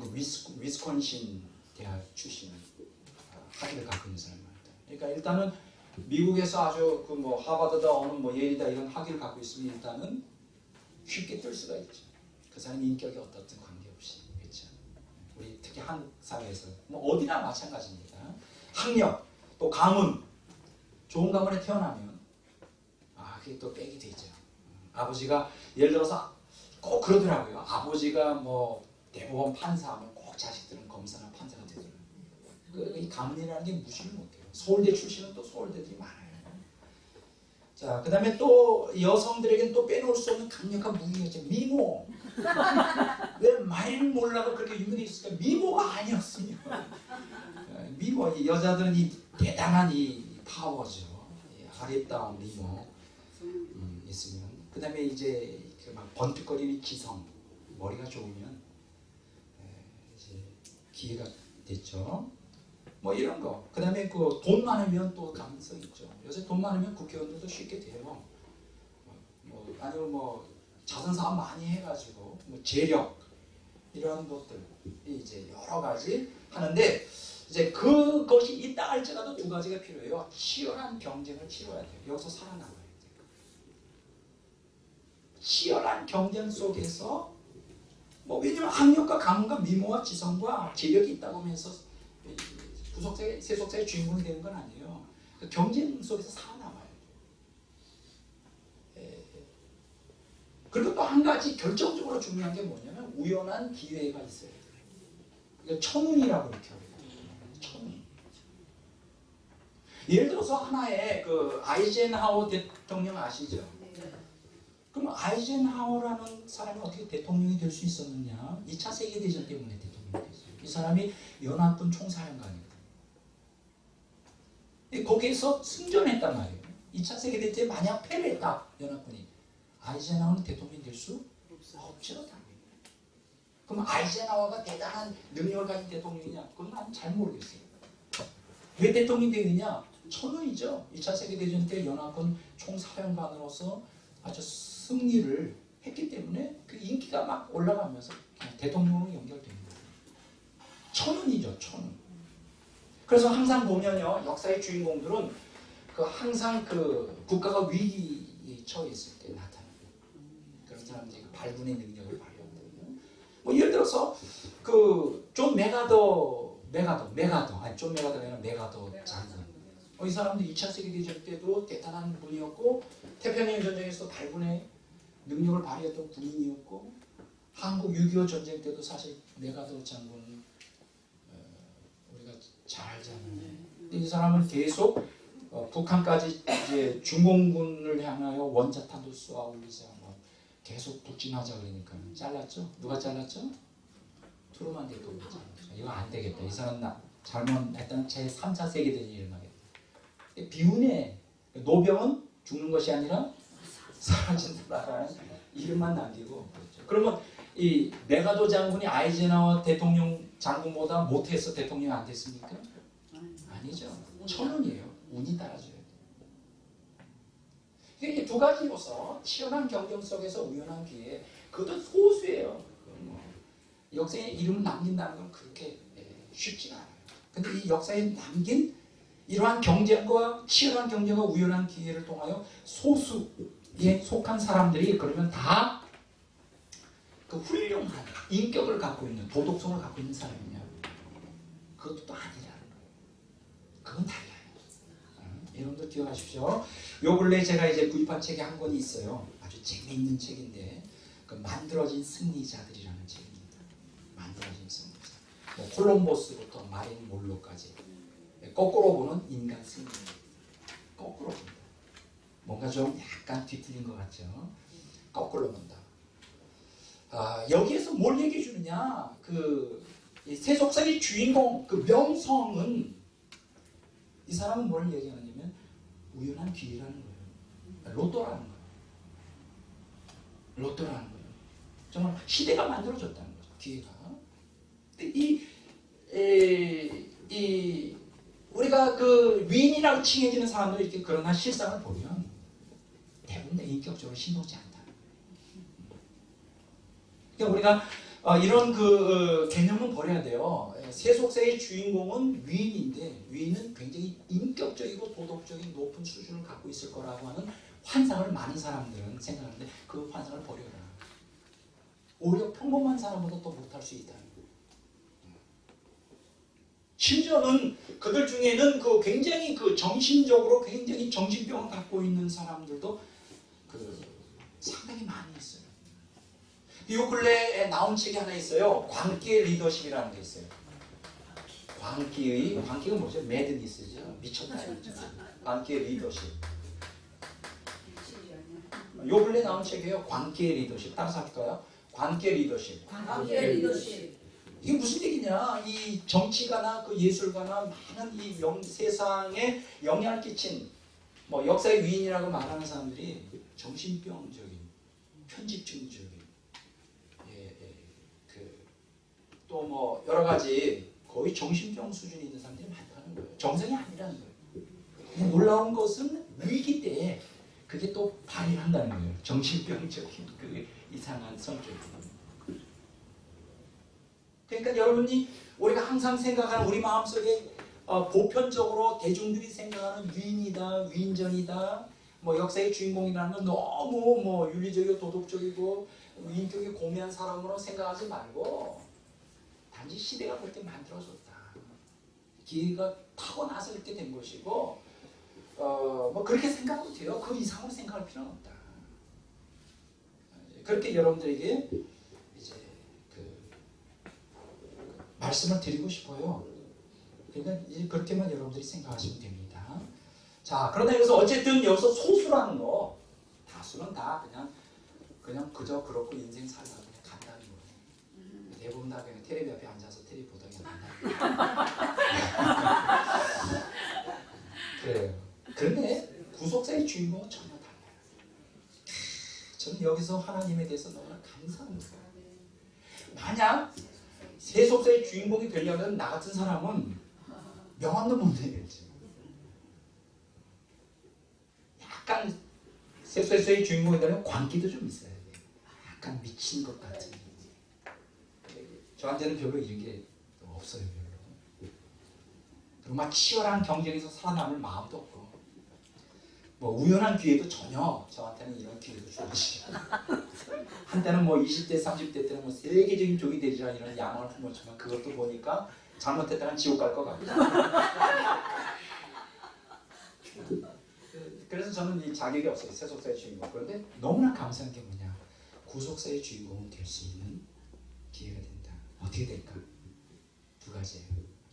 위스콘신 대학 출신 학위를 갖고 있는 사람입니다. 그러니까 일단은 미국에서 아주 하버드다 어느 예일이다 이런 학위를 갖고 있으면 일단은 쉽게 뜰 수가 있죠. 그 사람 인격이 어떻든 관계없이. 그렇죠. 우리 특히 한국 사회에서 어디나 마찬가지입니다. 학력 또 가문, 좋은 가문에 태어나면 그게 또 백이 되죠. 아버지가 예를 들어서 꼭 그러더라고요. 아버지가 대법원 판사하면 꼭 자식들은 검사나 판사가 되더라고요. 이 가문이라는 게 무시를 못해요. 서울대 출신은 또 서울대들이 많아요. 자, 그 다음에 또 여성들에게는 또 빼놓을 수 없는 강력한 무기였죠. 미모. 왜 마리린 몰라가 그렇게 유명해 있을까? 미모가 아니었으면. 미모, 여자들은 이 대단한 이 파워죠. 아름다운 미모 있으면. 그 다음에 이제 막 번뜩거리는 기성, 머리가 좋으면 이제 기회가 됐죠. 이런 거. 그 다음에 돈 많으면 또 가능성이 있죠. 요새 돈 많으면 국회의원들도 쉽게 돼요. 아니면 자선 사업 많이 해가지고 재력 이런 것들 이제 여러 가지 하는데 이제 그것이 있다 할지라도 두 가지가 필요해요. 치열한 경쟁을 치러야 돼요. 여기서 살아남아야 돼요. 치열한 경쟁 속에서 왜냐면 학력과 가문과 미모와 지성과 재력이 있다고 하면서 세속사의 주인공이 되는 건 아니에요. 그 경쟁 속에서 살아남아야 돼요. 그리고 또 한 가지 결정적으로 중요한 게 뭐냐면 우연한 기회가 있어야 돼요. 이거 천운이라고 이렇게 합니다. 천운. 예를 들어서 하나의 아이젠하워 대통령 아시죠? 그럼 아이젠하워라는 사람이 어떻게 대통령이 될 수 있었느냐? 2차 세계대전 때문에 대통령이 됐어요. 이 사람이 연합군 총사령관이거든요. 거기에서 승전했단 말이에요. 2차 세계대전에 만약 패배했다, 연합군이. 아이젠하워는 대통령이 될 수 없죠, 당연히. 그럼 아이젠하워가 대단한 능력을 가진 대통령이냐? 그건 난 잘 모르겠어요. 왜 대통령이 되느냐? 천운이죠. 2차 세계대전 때 연합군 총사령관으로서 아주 승리를 했기 때문에 그 인기가 막 올라가면서 그냥 대통령으로 연결됩니다. 천운이죠, 천운. 그래서 항상 보면요, 역사의 주인공들은 항상 국가가 위기에 처해 있을 때 나타나요. 그런 사람들이 발군의 능력을 발휘한다고요. 예를 들어서 존 메가더 장군. 이 사람도 2차 세계대전 때도 대단한 분이었고 태평양 전쟁에서 발군의 능력을 발휘했던 군인이었고 한국 6.25 전쟁 때도 사실 메가더 장군 우리가 잘 알잖아요. 근데 이 사람은 계속 북한까지 이제 중공군을 향하여 원자탄도 쏘아 올리자 계속 북진하자 그러니까 잘랐죠? 누가 잘랐죠? 트루만 대통령이 잘랐죠. 이거 안 되겠다. 이 사람 잘못했다면 제3차 세계대전이 일어나겠다. 비운에 노병은 죽는 것이 아니라 사라진다라는 이름만 남기고 그렇죠. 그러면 이 메가더 장군이 아이젠하워 대통령 장군보다 못해서 대통령 안 됐습니까? 아니죠. 천운이에요. 운이 따라줘야 돼요. 이게 두 가지로서 치열한 경쟁 속에서 우연한 기회, 그것도 소수예요. 역사에 이름을 남긴다는 건 그렇게 쉽지가 않아요. 근데 이 역사에 남긴 이러한 경쟁과 치열한 경쟁과 우연한 기회를 통하여 소수에 속한 사람들이 그러면 다 훌륭한 인격을 갖고 있는 도덕성을 갖고 있는 사람이냐? 그것도 또 아니라는 거예요. 그건 달라요. 여러분들 기억하십시오. 요 근래 제가 이제 구입한 책이 한 권이 있어요. 아주 재미있는 책인데 만들어진 승리자들이라는 책입니다. 만들어진 승리자. 콜럼버스부터 마린 몰로까지 거꾸로 보는 인간 승리. 거꾸로 본다. 뭔가 좀 약간 뒤틀린 것 같죠? 거꾸로 본다. 여기에서 뭘 얘기해 주느냐? 이 세속사의 주인공, 그 명성은 이 사람은 뭘 얘기하냐면 우연한 기회라는 거예요. 로또라는 거예요. 로또라는 거예요. 정말 시대가 만들어졌다는 거죠. 기회가. 근데 우리가 그 위인이라고 칭해지는 사람들이 이렇게 그러나 실상을 보면 대부분 인격적으로 신도지 않다. 그러니까 우리가 이런 개념은 버려야 돼요. 세속사의 주인공은 위인인데 위인은 굉장히 인격적이고 도덕적인 높은 수준을 갖고 있을 거라고 하는 환상을 많은 사람들은 생각하는데 그 환상을 버려라. 오히려 평범한 사람보다 더 못할 수 있다는 거예요. 심지어는 그들 중에는 굉장히 정신적으로 굉장히 정신병을 갖고 있는 사람들도 상당히 많이 있어요. 요 근래에 나온 책이 하나 있어요. 광기의 리더십이라는 게 있어요. 광기가 뭐죠? 매드니스죠. 미쳤다. 광기의 리더십. 요 근래 나온 책이에요. 광기의 리더십. 따라서 할까요? 광기의 리더십. 광기의 리더십. 이게 무슨 얘기냐? 이 정치가나 예술가나 많은 이 세상에 영향을 끼친 역사의 위인이라고 말하는 사람들이 정신병적인, 편집증적인, 또 여러 가지 거의 정신병 수준에 있는 사람들이 많다는 거예요. 정상이 아니라는 거예요. 놀라운 것은 위기 때 그게 또 발휘를 한다는 거예요. 정신병적인 이상한 성격. 그러니까 여러분이 우리가 항상 생각하는 우리 마음속에 보편적으로 대중들이 생각하는 위인이다, 위인전이다, 역사의 주인공이라는 건 너무 윤리적이고 도덕적이고 인격이 고매한 사람으로 생각하지 말고 단지 시대가 그렇게 만들어줬다. 기회가 타고나서 이렇게 된 것이고 그렇게 생각해도 돼요. 그 이상으로 생각할 필요는 없다. 그렇게 여러분들에게 이제 말씀을 드리고 싶어요. 그러니까 이제 그렇게만 여러분들이 생각하시면 됩니다. 자, 그러나 여기서 어쨌든 여기서 소수라는 거, 다수는 다 그냥 그저 그렇고 인생 살다 그냥 간다는 거예요. 대부분 다 그냥 텔레비 앞에 앉아서 텔레비 보다 그냥 간다. 그래요. 그런데 구속사의 주인공은 전혀 달라요. 저는 여기서 하나님에 대해서 너무나 감사합니다. 만약 세속사의 주인공이 되려면 나 같은 사람은 명함도 못 내겠지. 약간 세속사의 주인공이 되려면 광기도 좀 있어야 돼. 약간 미친 것 같은. 저한테는 별로 이런 게 없어요. 별로. 그리고 막 치열한 경쟁에서 살아남을 마음도 없고 우연한 기회도 전혀 저한테는 이런 기회도 주어지지 한때는 20대 30대 때는 세계적인 종이 되리라 이런 야망을 품었지만 그것도 보니까 잘못했다간 지옥 갈 것 같고 그래서 저는 이 자격이 없어요. 세속사의 주인공. 그런데 너무나 감사한 게 뭐냐, 구속사의 주인공은 될 수 있는 기회가 된다. 어떻게 될까? 두 가지예요.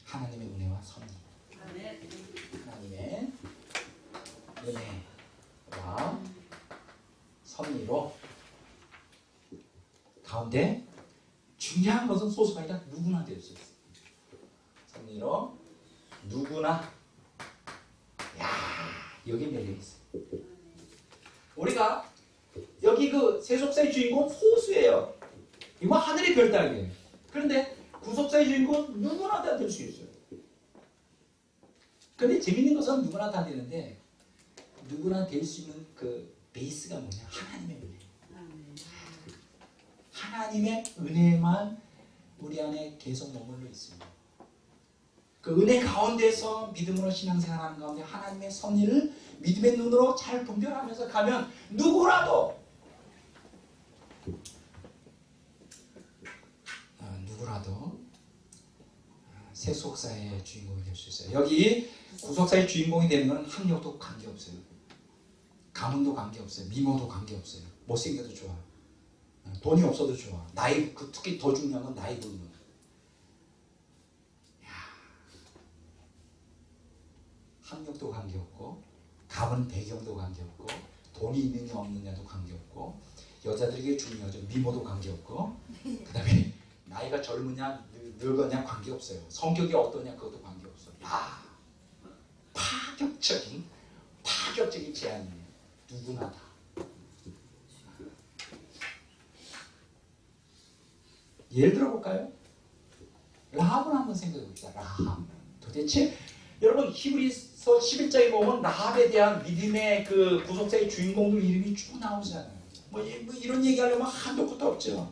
하나님의 은혜와 섭리. 하나님의 은혜와 섭리로 가운데 중요한 것은 소수가 아니라 누구나 될 수 있어요. 섭리로 누구나. 여기 매력이 있어요. 우리가 여기 세속사의 주인공은 소수예요. 이거 하늘의 별따기예요. 그런데 구속사의 주인공은 누구나 다 될 수 있어요. 근데 재밌는 것은 누구나 다 되는데 누구나 될 수 있는 베이스가 뭐냐? 하나님의 은혜. 하나님의 은혜만 우리 안에 계속 머물러 있습니다. 그 은혜 가운데서 믿음으로 신앙생활하는 가운데 하나님의 섭리를 믿음의 눈으로 잘 분별하면서 가면 누구라도 세속사의 주인공이 될 수 있어요. 여기 구속사의 주인공이 되는 건 학력도 관계없어요. 가문도 관계없어요. 미모도 관계없어요. 못생겨도 좋아. 돈이 없어도 좋아. 나이, 특히 더 중요한 건 나이 보는 거. 학력도 관계없고, 가문 배경도 관계없고, 돈이 있느냐 없느냐도 관계없고, 여자들에게 중요하죠. 미모도 관계없고, 그 다음에 나이가 젊으냐 늙었냐 관계없어요. 성격이 어떠냐 그것도 관계없어요. 야, 파격적인 제안이에요. 누구나 다. 예를 들어볼까요? 라합을 한번 생각해 봅시다. 라합. 도대체 여러분 히브리서 11장에 보면 라합에 대한 믿음의 그 구속사의 주인공들 이름이 쭉 나오잖아요. 뭐 이런 얘기하려면 한도 끝도 없죠.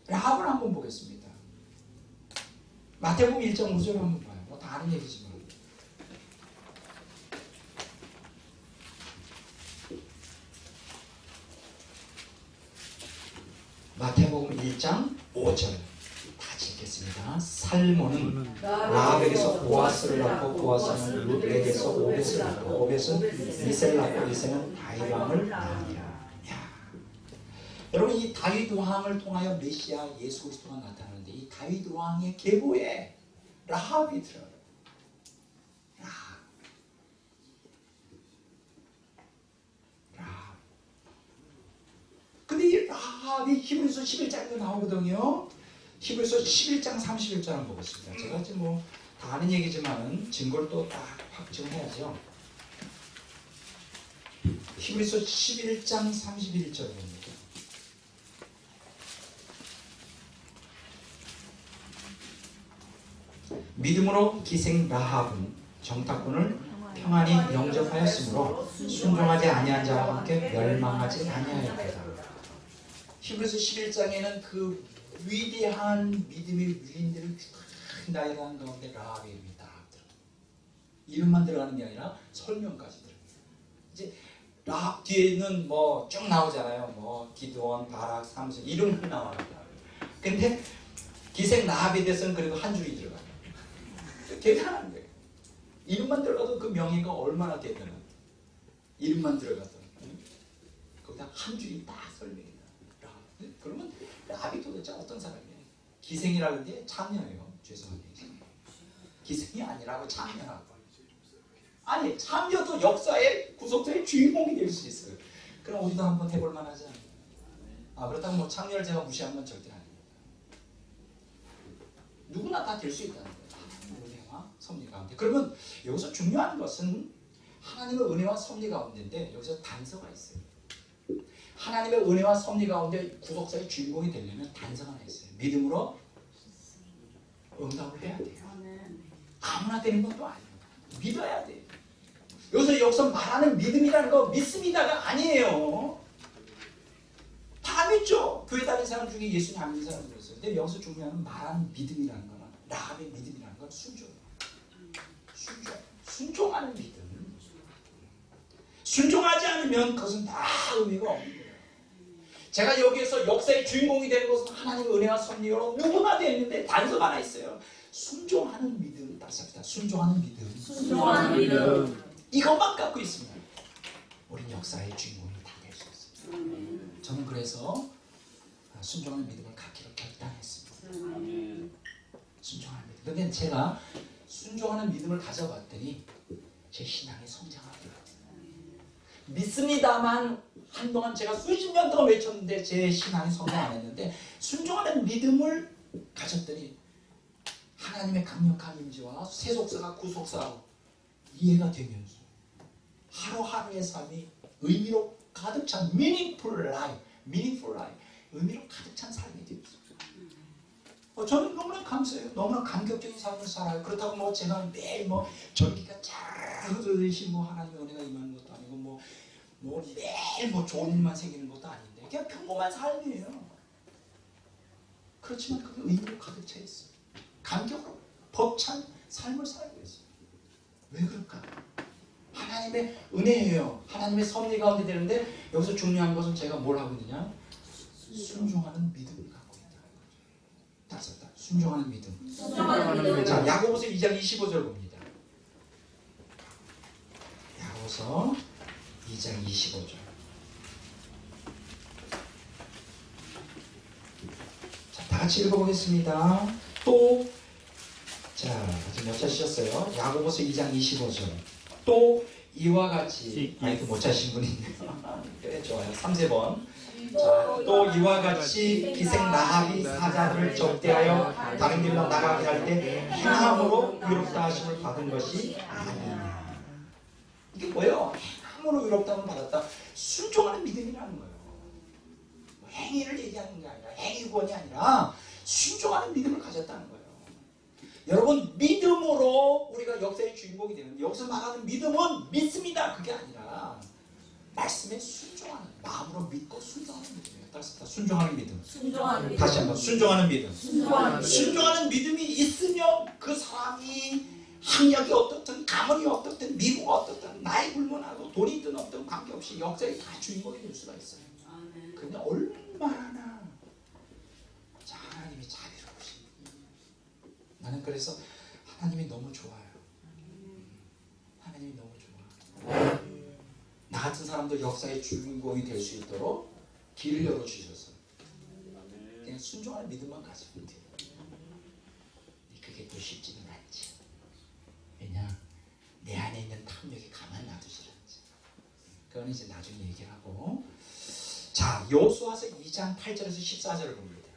라합을 한번 보겠습니다. 마태복음 1장 5절 한번 봐요. 뭐 다 아는 얘기지만. 마태복음 1장 5절 다 읽겠습니다. 살몬은 라합에게서 보아스를 낳고 보아스는 룻에게서 오벳을 낳고 오벳은 이세를 낳고 이세는 다윗 왕을 낳으니라. 여러분 이 다윗 왕을 통하여 메시아 예수 그리스도가 나타나는데 이 다윗 왕의 계보에 라합이 들어요. 라합. 근데 이 라합이 히브리서 11장에도 나오거든요. 히브리서 11장 31절 한번 보겠습니다. 제가 지금 뭐 다 아는 얘기지만 증거를 또 딱 확증해야죠. 히브리서 11장 31절입니다. 믿음으로 기생 라합은 정탐꾼을 평안히 영접하였으므로 순종하지 아니한 자와 함께 멸망하지 아니하였다. 히브리서 11장에는 그 위대한 믿음의 위인들을 나열하는 가운데 라합의 이름이 딱 들어요. 이름만 들어가는 게 아니라 설명까지 들어요. 이제 라합 뒤에는 뭐 쭉 나오잖아요. 뭐 기드온, 바락, 삼손 이름만 나와요. 근데 기생 라합에 대해서는 그래도 한 줄이 들어가요. 대단한 거예요. 이름만 들어가도 그 명예가 얼마나 대단한 이름만 들어가도 거기다 한 줄이 딱 설명이 나요. 그러면 라합이 도대체 어떤 사람이에요? 기생이라는 게 참여예요. 죄송합니다. 기생이 아니라고 참여라고. 아니 참여도 역사의 구속자의 주인공이 될 수 있어요. 그럼 우리도 한번 해볼 만하지 않아요? 그렇다고 뭐 참여를 제가 무시한 건 절대 아닙니다. 누구나 다 될 수 있다는 거예요. 은혜와 섭리 가운데. 그러면 여기서 중요한 것은 하나님의 은혜와 섭리 가운데인데 여기서 단서가 있어요. 하나님의 은혜와 섭리 가운데 구속사의 주인공이 되려면 단서가 하나 있어요. 믿음으로 응답을 해야 돼요. 아무나 되는 것도 아니에요. 믿어야 돼요. 여기서 말하는 믿음이라는 거 믿습니다가 아니에요. 다 믿죠. 교회 다니는 사람 중에 예수님 안 믿는 사람도 있어요. 근데 여기서 중요한 말하는 믿음이라는 거는 라합의 믿음이라는 건 순종이에요. 순종하는 믿음. 순종하지 않으면 그것은 다 의미가 없는 거예요. 제가 여기에서 역사의 주인공이 되는 것은 하나님의 은혜와 섭리로 누구나 되는데 단서가 하나 있어요. 순종하는 믿음. 따스합니다. 순종하는 믿음. 순종하는 믿음. 이것만 갖고 있으면 우리는 역사의 주인공이 다 될 수 있습니다. 저는 그래서 순종하는 믿음을 갖기로 결단했습니다. 순종하는 믿음. 근데 제가 순종하는 믿음을 가져봤더니 제 신앙이 성장하더라고요. 믿습니다만 한동안 제가 수십 년 동안 외쳤는데 제 신앙이 성장 안 했는데 순종하는 믿음을 가졌더니 하나님의 강력한 임재와 세속사가 구속사로 이해가 되면서 하루하루의 삶이 의미로 가득 찬 meaningful life, 의미로 가득 찬 삶이 되었어요. 저는 너무나 감사해요. 너무나 감격적인 삶을 살아요. 그렇다고 뭐 제가 매일 뭐 전기가 잘 흐르듯이 뭐 하나님의 은혜가 임하는 것도 아니고 뭐 매일 뭐 좋은 일만 생기는 것도 아닌데 그냥 평범한 삶이에요. 그렇지만 그게 의미로 가득 차 있어요. 감격으로 벅찬 삶을 살고 있어요. 왜 그럴까? 하나님의 은혜예요. 하나님의 섭리 가운데 되는데 여기서 중요한 것은 제가 뭘 하고 있느냐? 순종하는 믿음을 갖고 있다는 거죠. 다섯다. 순종하는 믿음. 자, 야고보서 2장 25절 봅니다. 야고보서 2장 25절. 자, 다 같이 읽어보겠습니다. 또 자, 아직 못 찾으셨어요? 야고보서 2장 25절. 또 이와 같이 아이도 못 찾으신 분이 있네요. 그래, 좋아요. 3세번. 자, 또 이와 같이 기생 라합이 사자들을 접대하여 다른 길로 나가게 할 때 행함으로 의롭다 하심을 받은 것이 아니냐. 이게 뭐예요? 행함으로 의롭다함을 받았다. 순종하는 믿음이라는 거예요. 뭐 행위를 얘기하는 게 아니라, 행위 구원이 아니라 순종하는 믿음을 가졌다는 거예요. 여러분, 믿음으로 우리가 역사의 주인공이 되는, 여기서 말하는 믿음은 믿습니다, 그게 아니라 말씀에 순종하는, 마음으로 믿고 순종하는 믿음이에요. 따라서 순종하는 믿음. 순종하는 믿음. 다시 한번 순종하는 믿음. 순종하는 믿음이 있으면 그 사람이 학력이 어떻든, 가문이 어떻든, 미국이 어떻든, 나이 불문하고 돈이 있든 없든 관계없이 역사의 다 주인공이 될 수가 있어요. 근데 얼마나 자, 하나님이 자비로우신, 나는 그래서 하나님이 너무 좋아요. 하나님이 너무 좋아. 나 같은 사람도 역사의 주인공이 될 수 있도록 길을 열어주셔서 그냥 순종하는 믿음만 가지면 돼요. 그게 또 쉽지는 않지. 왜냐? 내 안에 있는 탐욕이 가만히 놔두시는지. 그건 이제 나중에 얘기를 하고. 자, 여호수아서 2장 8절에서 14절을 봅니다.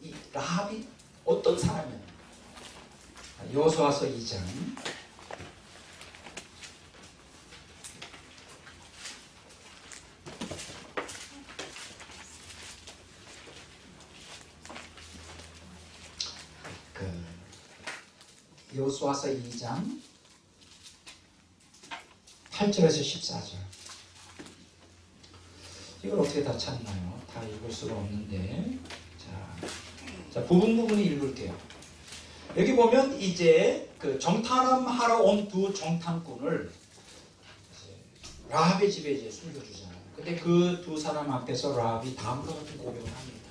이 라합이 어떤 사람이냐? 여호수아서 2장 여호수아서 2장 8절에서 14절. 이걸 어떻게 다 찾나요? 다 읽을 수가 없는데. 자, 부분 읽을게요. 여기 보면 이제 그 정탐하러 온 두 정탐꾼을 라합의 집에 이제 숨겨주잖아요. 근데 그 두 사람 앞에서 라합이 다음과 같은 고백을 합니다.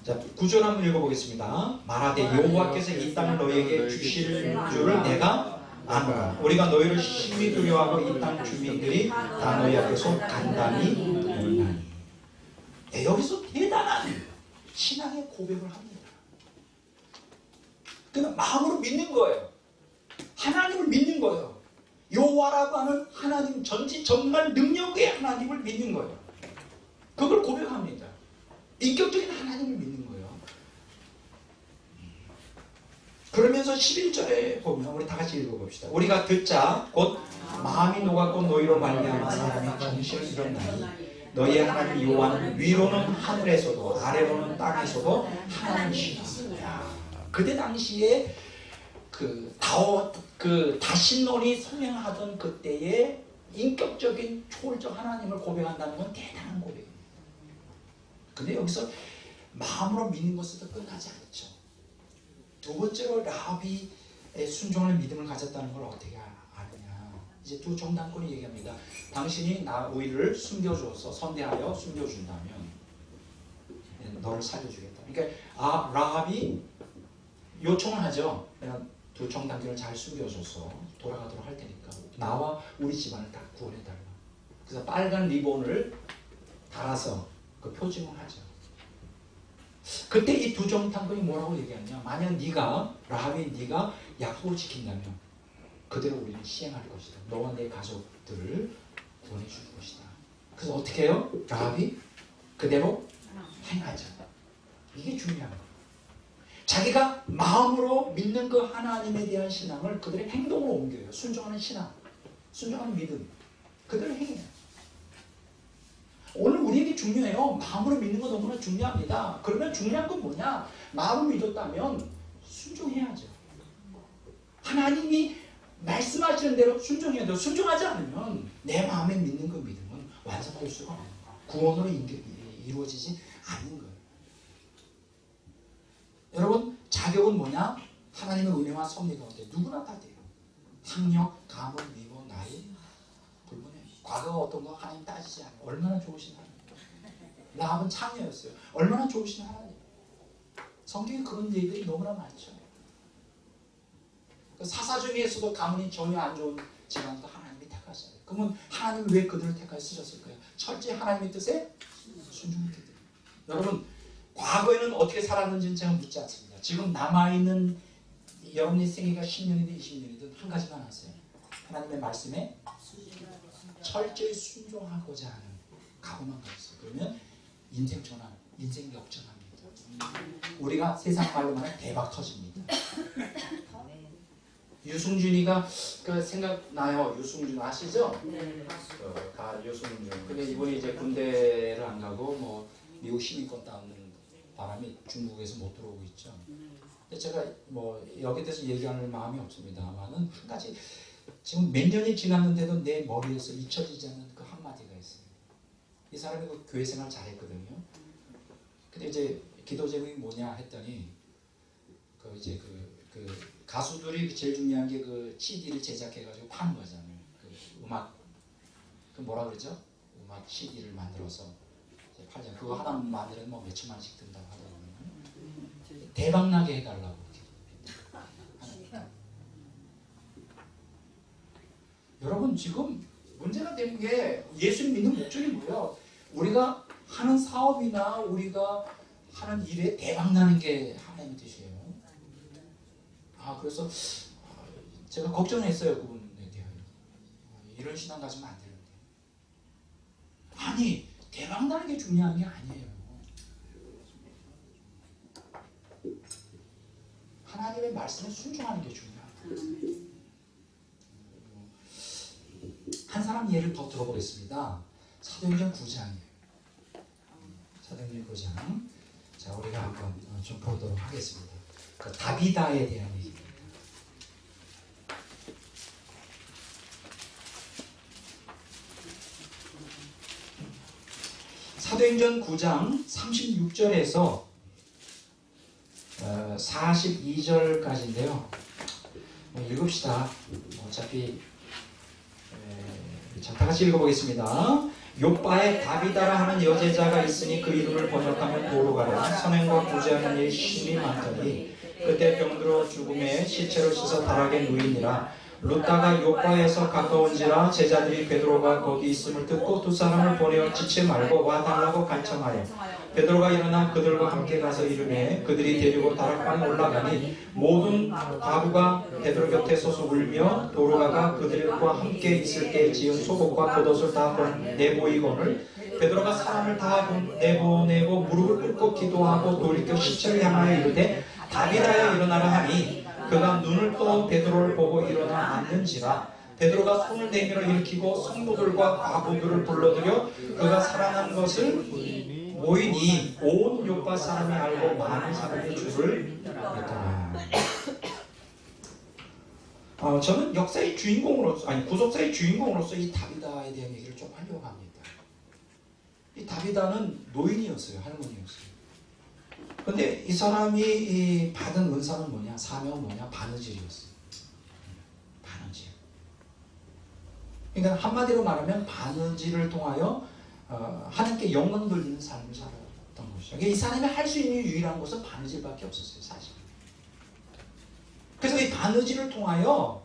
자, 9절 한번 읽어보겠습니다. 말하되 여호와께서 이 땅을 너희에게 주실 줄을 내가 아노라. 우리가 너희를 심히 두려워하고 이 땅 주민들이 다 너희 앞에서 간단히 놀라니. 네, 여기서 대단한 신앙의 고백을 합니다. 그냥 마음으로 믿는 거예요. 하나님을 믿는 거예요. 여호와라고 하는 하나님, 전지전능한 능력의 하나님을 믿는 거예요. 그걸 고백합니다. 인격적인 하나님을 믿는 거예요. 그러면서 11절에 보면 우리 다 같이 읽어봅시다. 우리가 듣자 곧 마음이 녹았고 너희로 말미암아 사람이 정신을 잃었나니 너희의 하나님 여호와는 위로는 하늘에서도 아래로는 땅에서도 하나님이시라. 그때 당시에 그 다신론이 성행하던 그때의 인격적인 초월적 하나님을 고백한다는 건 대단한 고백입니다. 근데 여기서 마음으로 믿는 것으로 끝나지 않죠. 두 번째로 라합이 순종하는 믿음을 가졌다는 걸 어떻게 아느냐. 이제 두 정탐꾼이 얘기합니다. 당신이 우리를 숨겨줘서 선대하여 숨겨준다면 너를 살려주겠다. 그러니까 라합이 요청을 하죠. 내가 두 정탐꾼을 잘 숨겨줘서 돌아가도록 할 테니까 나와 우리 집안을 다 구원해달라. 그래서 빨간 리본을 달아서 그 표징을 하죠. 그때 이 두 정탐꾼이 뭐라고 얘기하냐? 만약 라합이 네가 약속을 지킨다면 그대로 우리는 시행할 것이다. 너와 내 가족들을 구원해 줄 것이다. 그래서 어떻게 해요? 라합이 그대로 행하죠. 이게 중요한 거예요. 자기가 마음으로 믿는 그 하나님에 대한 신앙을 그들의 행동으로 옮겨요. 순종하는 신앙, 순종하는 믿음, 그대로 행해요. 오늘 우리에게 중요해요. 마음으로 믿는 거 너무나 중요합니다. 그러면 중요한 건 뭐냐? 마음을 믿었다면 순종해야죠. 하나님이 말씀하시는 대로 순종해야 돼요. 순종하지 않으면 내 마음에 믿는 그 믿음은 완성될 수가 없는 거예요. 구원으로 이루어지지 않는 거예요. 여러분, 자격은 뭐냐? 하나님의 은혜와 섭리 가운데 누구나 다 돼요. 학력, 가문, 미모, 나이 불문해. 과거가 어떤 거 하나님 따지지 않아요. 얼마나 좋으신 하나님. 라합은 창녀였어요. 얼마나 좋으신 하나님. 성경에 그런 얘기들이 너무나 많죠. 사사 중에서도 가문이 전혀 안 좋은 집안도 하나님이 택하셨어요. 그러면 하나님이 왜 그들을 택하여 쓰셨을까요? 철저히 하나님의 뜻에 순종했기 때문에. 여러분, 과거에는 어떻게 살았는지는 제가 묻지 않습니다. 지금 남아있는 여러분의 생애가 10년이든 20년이든 한 가지만 하세요. 하나님의 말씀에 철저히 순종하고자 하는 각오만 가졌어요. 그러면 인생 전환, 인생 역전합니다. 우리가 세상 말로 말하면 대박 터집니다. 유승준이가 그 생각나요? 유승준 아시죠? 네. 가 유승준. 근데 이분이 이제 군대를 안 가고 뭐 미국 시민권 따는 바람에 중국에서 못 들어오고 있죠. 근데 제가 뭐 여기에 대해서 얘기할 마음이 없습니다만은 한 가지 지금 몇 년이 지났는데도 내 머리에서 잊혀지지 않는 그 한마디가 있어요. 이 사람이 그 교회 생활 잘했거든요. 근데 이제 기도 제목이 뭐냐 했더니 그 이제 그 가수들이 제일 중요한 게 그 CD를 제작해가지고 파는 거잖아요. 그 음악 그 뭐라 그러죠? 음악 CD를 만들어서 이제 팔잖아요. 그거 하나 만들면 뭐 몇천만씩 든다고 하더라고요. 대박나게 해달라고. 여러분 지금 문제가 되는 게 예수님 믿는 목적이 뭐예요? 우리가 하는 사업이나 우리가 하는 일에 대박나는 게 하나님의 뜻이에요. 그래서 제가 걱정했어요. 그분에 대하여. 이런 신앙 가지면 안 되는데. 아니 대박나는 게 중요한 게 아니에요. 하나님의 말씀에 순종하는 게 중요합니다. 한 사람 예를 더 들어보겠습니다. 사도행전 9장이에요. 사도행전 9장. 자, 우리가 한번 좀 보도록 하겠습니다. 그 다비다에 대한 얘기입니다. 사도행전 9장 36절에서 42절까지인데요. 읽읍시다. 어차피 자, 다 같이 읽어보겠습니다. 욥바에 다비다라 하는 여제자가 있으니 그 이름을 번역하면 도로가라. 선행과 구제하는 일이 심히 많더니 그때 병들어 죽음에 시체를 씻어 다락에 누이니라. 룻다가 욥바에서 가까운지라 제자들이 베드로가 거기 있음을 듣고 두 사람을 보내어 지체 말고 와달라고 간청하여 베드로가 일어나 그들과 함께 가서 이르매 그들이 데리고 다락방에 올라가니 모든 가부가 베드로 곁에 서서 울며 도로가가 그들과 함께 있을 때 지은 속옷과 겉옷을 다 내보이거늘 베드로가 사람을 다 내보내고 무릎을 꿇고 기도하고 돌이켜 시체를 향하여 이르되 다비다여 일어나라 하니 그가 눈을 떠 베드로를 보고 일어나 앉는지라. 베드로가 손을 내밀어 일으키고 성도들과 과부들을 불러들여 그가 살아난 것을 모이니 온 요파 사람이 알고 많은 사람이 주를 믿더라. 저는 역사의 주인공으로서 구속사의 주인공으로서 이 다비다에 대한 얘기를 좀 하려고 합니다. 이 다비다는 노인이었어요. 할머니였어요. 근데 이 사람이 받은 은사는 뭐냐? 사명은 뭐냐? 바느질이었어요. 바느질. 그러니까 한마디로 말하면 바느질을 통하여 하나님께 영광 돌리는 삶을 살았던 것이죠. 그러니까 이 사람이 할 수 있는 유일한 것은 바느질밖에 없었어요. 사실. 그래서 이 바느질을 통하여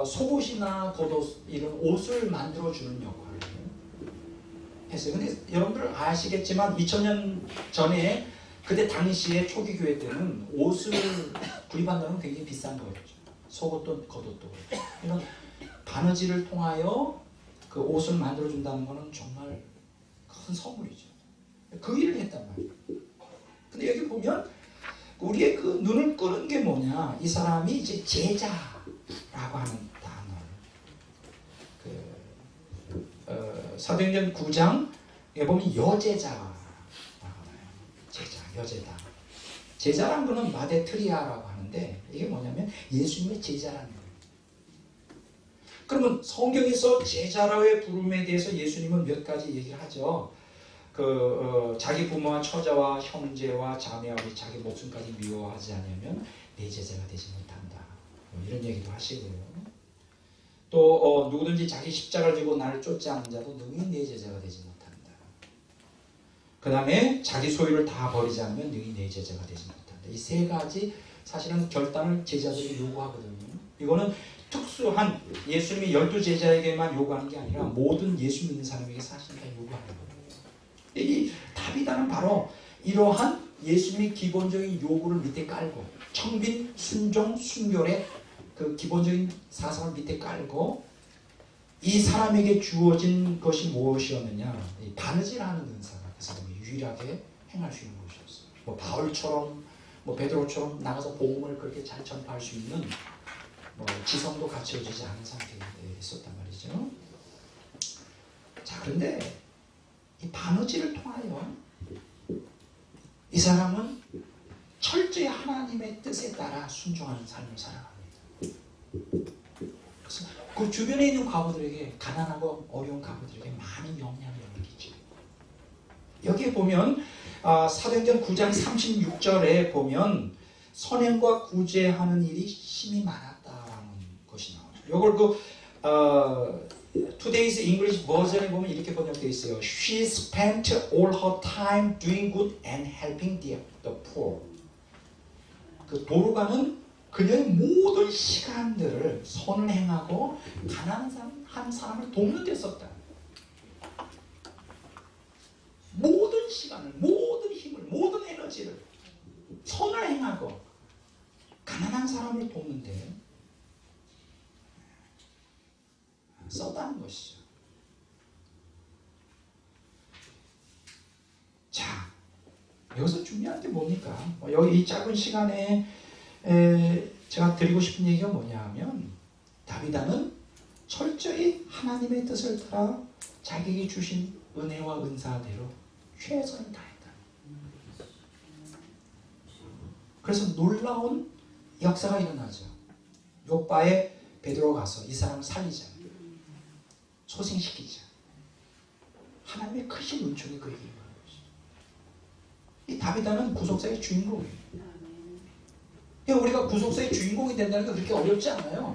속옷이나 겉옷 이런 옷을 만들어주는 역할을 했어요. 근데 여러분들 아시겠지만 2000년 전에 그때 당시에 초기 교회 때는 옷을 구입한다면 굉장히 비싼 거였죠. 속옷도 겉옷도 그렇죠. 이런 바느질을 통하여 그 옷을 만들어준다는 것은 정말 큰 선물이죠. 그 일을 했단 말이에요. 근데 여기 보면 우리의 그 눈을 끄는 게 뭐냐? 이 사람이 이제 제자라고 하는 단어를 사도행전 9장에 보면 여제자. 여제다. 제자란 거는 마데트리아라고 하는데 이게 뭐냐면 예수님의 제자라는 거예요. 그러면 성경에서 제자라의 부름에 대해서 예수님은 몇 가지 얘기를 하죠. 자기 부모와 처자와 형제와 자매와 자기 목숨까지 미워하지 않으면 내 제자가 되지 못한다. 이런 얘기도 하시고요. 또 누구든지 자기 십자가를 지고 나를 쫓지 않는 자도 능히 내 제자가 되지 못한다. 그 다음에 자기 소유를 다 버리지 않으면 능히 내 제자가 되지 못한다. 이 세 가지 사실은 결단을 제자들이 요구하거든요. 이거는 특수한 예수님이 12제자에게만 요구하는 게 아니라 모든 예수 믿는 사람에게 사실 다 요구하는 거예요. 이 다비다는 바로 이러한 예수님이 기본적인 요구를 밑에 깔고 청빈, 순종, 순결의 그 기본적인 사상을 밑에 깔고 이 사람에게 주어진 것이 무엇이었느냐? 바느질하는 은사가 그 사람이 유일하게 행할 수 있는 것이었어요. 뭐 바울처럼 뭐 베드로처럼 나가서 복음을 그렇게 잘 전파할 수 있는 뭐 지성도 갖춰지지 않은 상태에 있었단 말이죠. 자, 그런데 이 바느질을 통하여 이 사람은 철저히 하나님의 뜻에 따라 순종하는 삶을 살아갑니다. 그래서 그 주변에 있는 과부들에게, 가난하고 어려운 과부들에게 많은 영향을 미치죠. 여기에 보면 사도행전 9장 36절에 보면 선행과 구제하는 일이 심히 많았다라는 것이 나오죠. 이걸 Today's English 버전에 보면 이렇게 번역되어 있어요. She spent all her time doing good and helping the poor. 그 도루가는 그녀의 모든 시간들을 선을 행하고 가난한 사람을 돕는 데 썼다. 모든 시간을, 모든 힘을, 모든 에너지를 선을 행하고 가난한 사람을 돕는 데 썼다는 것이죠. 자, 여기서 중요한 게 뭡니까? 여기 이 짧은 시간에 제가 드리고 싶은 얘기가 뭐냐 하면 다비다는 철저히 하나님의 뜻을 따라 자기에게 주신 은혜와 은사대로 최선을 다했다. 그래서 놀라운 역사가 일어나죠. 요바에 베드로가 가서 이 사람을 살리자. 소생시키자. 하나님의 크신 은총이 그에게 임하는 것이죠. 이 다비다는 구속사의 주인공이에요. 우리가 구속사의 주인공이 된다는 게 그렇게 어렵지 않아요.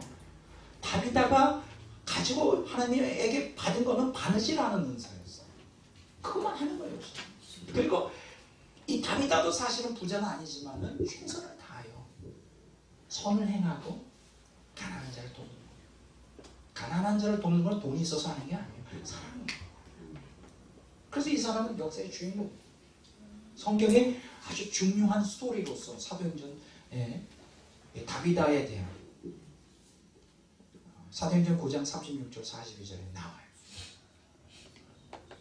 다비다가 가지고 하나님에게 받은 거는 바느질하는 은사였어요. 그것만 하는 거예요. 그리고 이 다비다도 사실은 부자는 아니지만은 최선을 다하여 선을 행하고 가난한 자를 돕는 거예요. 가난한 자를 돕는 건 돈이 있어서 하는 게 아니에요. 사랑은 거예요. 그래서 이 사람은 역사의 주인공. 성경의 아주 중요한 스토리로서 사도행전에 다비다에 대한 사도행전 9장 36절 42절에 나와요.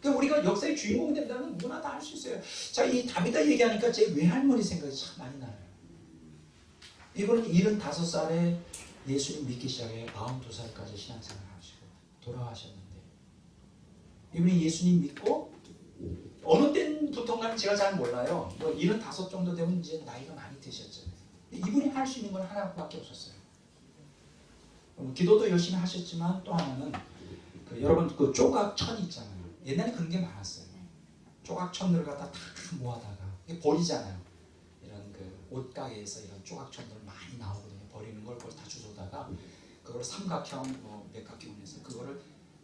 그러니까 우리가 역사의 주인공이 된다면 누구나 다 할 수 있어요. 자, 이 다비다 얘기하니까 제 외할머니 생각이 참 많이 나요. 이분은 75살에 예수님 믿기 시작해 42살까지 신앙생활을 하시고 돌아가셨는데 이분이 예수님 믿고 어느 때부터인가는 제가 잘 몰라요. 뭐 75 정도 되면 이제 나이가 많이 드셨잖아요. 이분이 할 수 있는 건 하나밖에 없었어요. 기도도 열심히 하셨지만 또 하나는 여러분 그 조각천 있잖아요. 옛날에 그런 게 많았어요. 조각천들을 갖다 다 모아다가 버리잖아요. 이런 그 옷가게에서 이런 조각천들 많이 나오거든요. 버리는 걸 그걸 다 주워다가 그걸 삼각형, 뭐 몇각형에서 그거를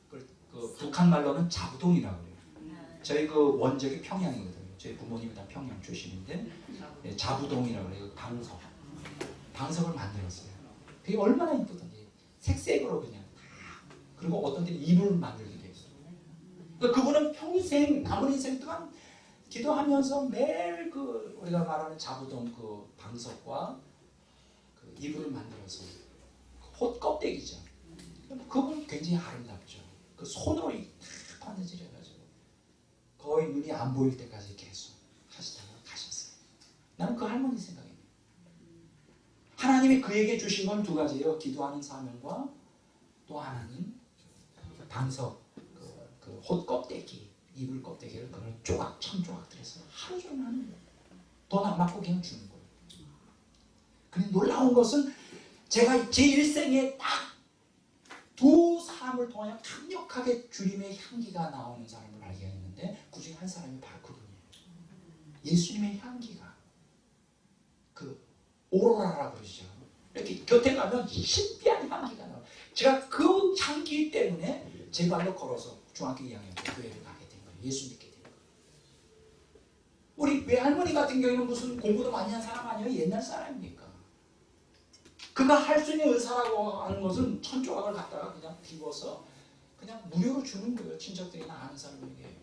그 북한 말로는 자부동이라고 그래요. 저희 그 원적이 평양이거든요. 저희 부모님이 다 평양 출신인데 자부동이라고 그래요. 방석을 만들었어요. 그게 얼마나 이쁘던지 색색으로 그냥 다. 그리고 어떤 데는 이불을 만들기도 했어요. 그러니까 그분은 평생 남은 인생 동안 기도하면서 매일 그 우리가 말하는 자부동 그 방석과 그 이불을 만들어서 홑 껍데기죠. 그분 굉장히 아름답죠. 그 손으로 다 바느질해가지고 거의 눈이 안 보일 때까지 계속 하시다가 가셨어요. 나는 그 할머니 생각입니다. 하나님이 그에게 주신 건 두 가지예요. 기도하는 사명과 또 하나는 방석, 그 홑 껍데기, 이불 껍데기를 그걸 조각, 천 조각들에서 하루 종일 하는 거예요. 돈 안 받고 그냥 주는 거예요. 근데 놀라운 것은 제가 제 일생에 딱 두 사람을 통하여 강력하게 주님의 향기가 나오는 사람을 발견했는데 그 중에 한 사람이 바로 그분이에요. 예수님의 향기가 그 오로라라고 그러죠. 이렇게 곁에 가면 신비한 향기가 나와요. 제가 그 향기 때문에 제 발로 걸어서 중학교 2학년 때 교회를 가게 된 거예요. 예수 믿게 된 거예요. 우리 외할머니 같은 경우는 무슨 공부도 많이 한 사람 아니에요? 옛날 사람입니까? 그가 할 수 있는 의사라고 하는 것은 천조각을 갖다가 그냥 비워서 그냥 무료로 주는 거예요. 친척들이나 아는 사람에게.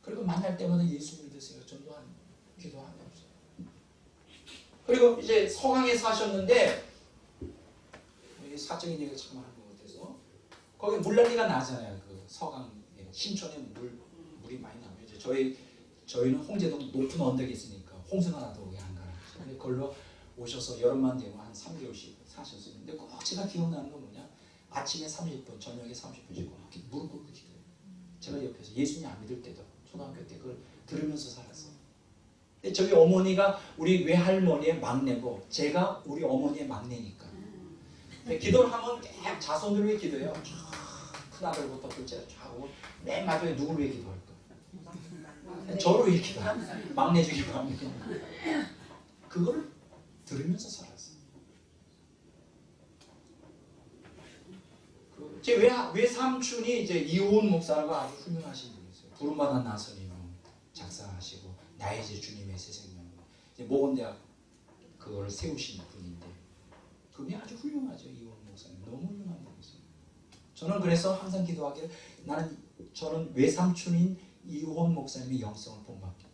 그리고 만날 때마다 예수 믿으세요. 전도하는 거예요. 기도하면서. 그리고 이제 서강에 사셨는데 사적인 얘기를 참 하는 것 같아서 거기 물난리가 나잖아요. 그 서강 신촌에 물이 많이 나면 이제 저희는 홍제동 높은 언덕에 있으니까 홍수가 나도 오게 안 가요. 근데 그걸로 오셔서 여름만 되면 한 3개월씩 사셨어요. 근데 꼭 제가 기억나는 건 뭐냐? 아침에 30분, 저녁에 30분씩 꼭 무릎 꿇고 기도해요. 제가 옆에서 예수님 안 믿을 때도 초등학교 때 그걸 들으면서 살았어요. 근데 저희 어머니가 우리 외할머니의 막내고 제가 우리 어머니의 막내니까 기도를 하면 그냥 자손들 위해 기도해요. 큰아들부터 둘째 하고 맨 마지막에 누구를 위해 기도할까? 저를 위해 기도해요. 막내 중에 막내. 그거를 들으면서 살았어요. 제 외삼촌이 이제 이호은 목사라고 아주 훌륭하신 분이세요. 부름받아 나서님 작사하시고 나의 제 주님의 새 생명 이제 모건대학 그거를 세우신 분인데 그분이 아주 훌륭하죠. 이호은 목사님 너무 훌륭한 분이세요. 저는 그래서 항상 기도하기를 저는 외삼촌인 이호은 목사님의 영성을 본받게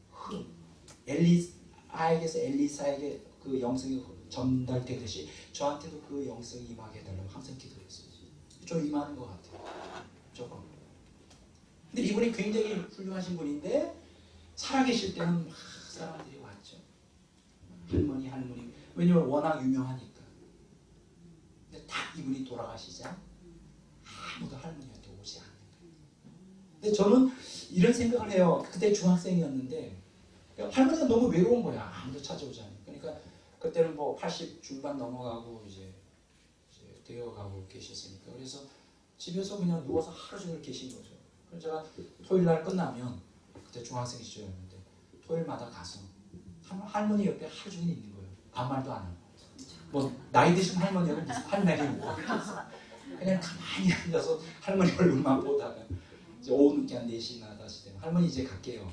엘리사에게서 엘리사에게 그 영성이 전달되듯이 저한테도 그 영성이 임하게 해달라고 항상 기도했어요. 좀 임하는 것 같아요. 조금. 근데 이분이 굉장히 훌륭하신 분인데 살아계실 때는 막 사람들이 왔죠. 할머니 왜냐면 워낙 유명하니까. 근데 딱 이분이 돌아가시자 아무도 할머니한테 오지 않는 거예요. 근데 저는 이런 생각을 해요. 그때 중학생이었는데 할머니가 너무 외로운 거야. 아무도 찾아오지 않으니까. 그러니까 그때는 뭐 80 중반 넘어가고 이제 되어가고 계셨으니까 그래서 집에서 그냥 누워서 하루 종일 계신 거죠. 그래서 제가 토요일 날 끝나면 그때 중학생 시절이었는데 토요일마다 가서 할머니 옆에 하루 종일 있는 거예요. 아무 말도 안 하고 뭐 나이 드신 할머니는 무슨 할 말이 뭐 그냥 가만히 앉아서 할머니 얼굴만 보다가 이제 오후 늦게 한 4시나 5시 되면 할머니 이제 갈게요.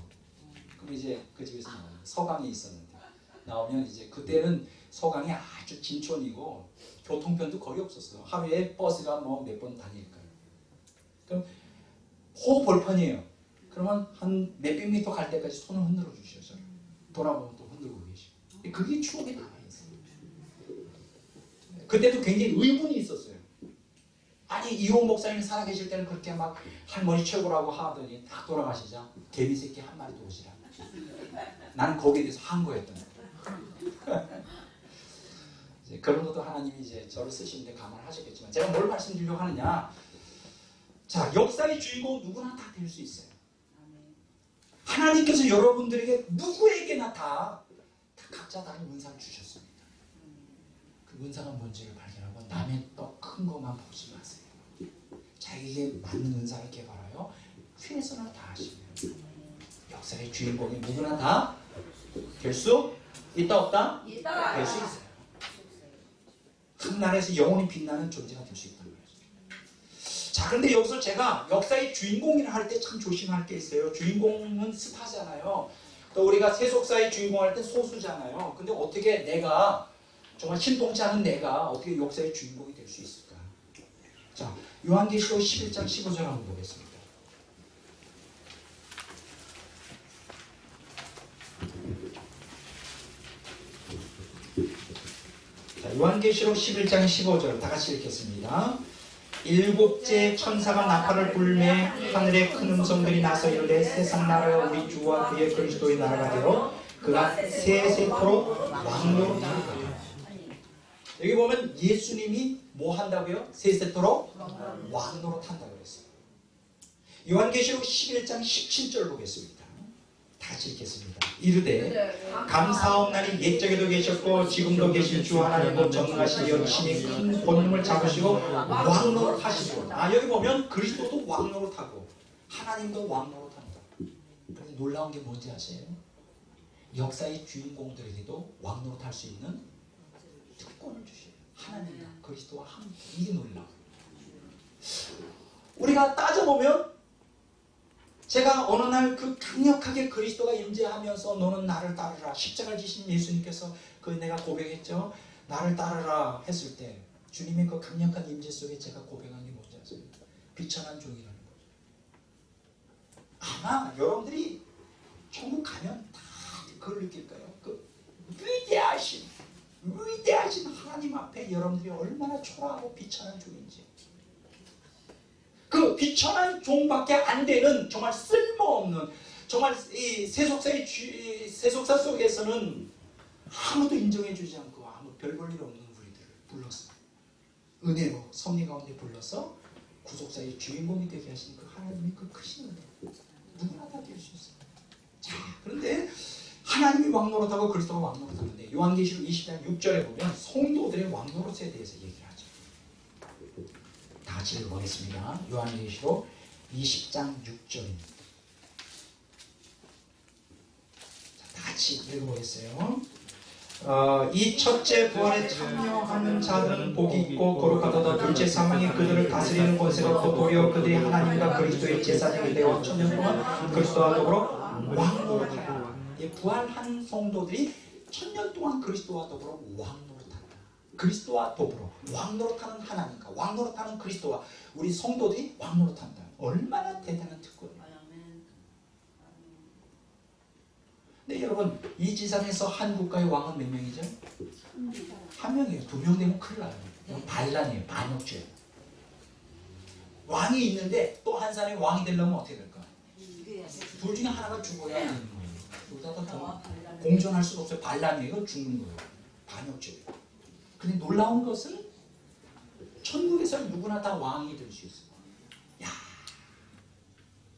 그럼 이제 그 집에서 나와요. 서강에 있었는데 나오면 이제 그때는 서강이 아주 진촌이고 교통편도 거의 없었어요. 하루에 버스가 뭐 몇 번 다닐까요? 그럼 호벌판이에요. 그러면 한 몇백 미터 갈 때까지 손을 흔들어 주셔서 돌아보면 또 흔들고 계시고 그게 추억이 남아있어요. 그때도 굉장히 의문이 있었어요. 아니 이호 목사님이 살아계실 때는 그렇게 막 할머니 최고라고 하더니 딱 돌아가시자 개미 새끼 한 마리도 오시라. 나는 거기에 대해서 한 거였던 거예요. 그런 것도 하나님이 이제 저를 쓰시는데 감안하셨겠지만 제가 뭘 말씀드리려고 하느냐. 자, 역사의 주인공 누구나 다 될 수 있어요. 하나님께서 여러분들에게 누구에게나 다 각자 다른 문상을 주셨습니다. 그 문상은 뭔지를 발견하고 남의 또 큰 것만 보지 마세요. 자기에게 맞는 은사를 개발하여 최선을 다하시면 역사의 주인공이 누구나 다 될 수 있다 없다? 있다. 될 수 있어요. 한 나라에서 영원히 빛나는 존재가 될 수 있다는 거죠. 자, 그런데 여기서 제가 역사의 주인공이라 할 때 참 조심할 게 있어요. 주인공은 스타잖아요. 또 우리가 세속사의 주인공 할 때 소수잖아요. 근데 어떻게 내가 정말 신통치 않은 내가 어떻게 역사의 주인공이 될 수 있을까? 자, 요한계시록 11장 15절 한번 보겠습니다. 자, 요한계시록 11장 15절 다 같이 읽겠습니다. 일곱째 천사가 나팔을 불매 하늘에 큰 음성들이 나서 이르되 세상 나라가 우리 주와 그의 그리스도의 나라가 되어 그가 세세토록 왕노로 탄다. 여기 보면 예수님이 뭐 한다고요? 세세토록 왕노로 탄다고 그랬어요. 요한계시록 11장 17절 보겠습니다. 다시 읽겠습니다. 이르되 감사옵나니 옛적에도 계셨고 지금도 계신 주 하나님도 전능하신 이여 친히 큰 권능을 잡으시고 왕노로 타시고 여기 보면 그리스도도 왕노로 타고 하나님도 왕노로 탄다. 그런데 놀라운 게 뭔지 아세요? 역사의 주인공들에게도 왕노로 탈 수 있는 특권을 주셔요. 하나님과 그리스도와 함께. 이게 놀라워요. 우리가 따져보면 제가 어느 날 그 강력하게 그리스도가 임재하면서 너는 나를 따르라 십자가를 지신 예수님께서 그 내가 고백했죠. 나를 따르라 했을 때 주님의 그 강력한 임재 속에 제가 고백한 게 뭔지 아세요? 비천한 종이라는 거죠. 아마 여러분들이 천국 가면 다 그걸 느낄까요? 그 위대하신 위대하신 하나님 앞에 여러분들이 얼마나 초라하고 비천한 종인지, 그 비천한 종밖에 안 되는 정말 쓸모없는, 정말 이 세속사 속에서는 아무도 인정해주지 않고 아무 별 볼 일 없는 우리들을 불렀어. 은혜로 섭리 가운데 불러서 구속사의 주인공이 되게 하신 그 하나님의 그 크신 은혜, 누구나 다 될 수 있어요. 자, 그런데 하나님이 왕노릇하고 그리스도가 왕노릇하는데 요한계시록 20장 6절에 보면 성도들의 왕노릇에 대해서 얘기를 하죠. 다 같이 읽어보겠습니다. 요한계시록 20장 6절입니다. 다 같이 읽어보겠어요. 이 첫째 부활에 참여하는 자들은 복이 있고 거룩하도다. 둘째 사망이 그들을 다스리는 권세가 없고 도리어 그들이 하나님과 그리스도의 제사장이 되어 천년 동안 그리스도와 더불어 왕노릇하라. 부활한 성도들이 천년 동안 그리스도와 더불어 왕노릇한다. 그리스도와 더불어 왕노릇하는 하나님과 왕노릇하는 그리스도와 우리 성도들이 왕노릇한다. 얼마나 대단한 특권이에요. 네, 여러분, 이 지상에서 한 국가의 왕은 몇 명이죠? 한 명이에요. 두 명 되면 큰일 나요. 이건 반란이에요. 반역죄예요. 왕이 있는데 또 한 사람이 왕이 되려면 어떻게 될까? 둘 중에 하나가 죽어야 되는 거예요. 여기다가 공존할 수가 없어요. 반란이에요. 죽는 거예요. 반역죄예요. 근데 놀라운 것은 천국에서 누구나 다 왕이 될 수 있어요. 야,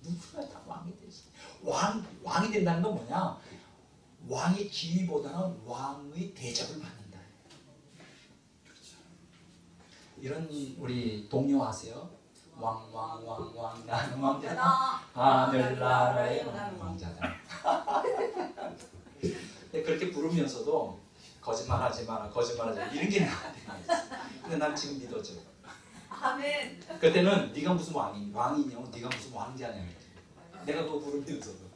누구나 다 왕이 될 수 있어요. 왕이 된다는 건 뭐냐? 왕의 지위보다는 왕의 대접을 받는다. 이런 우리 동요 아세요? 왕 나는 왕자다. 하늘나라의 왕자다. 그렇게 부르면서도 거짓말하지 마라, 거짓말하지 마라 이런 게 나한테 있어. 근데 난 지금 믿어져요. 아멘. 그때는 네가 무슨 왕이냐고, 네가 무슨 왕자냐. 내가 그거 부르면서도.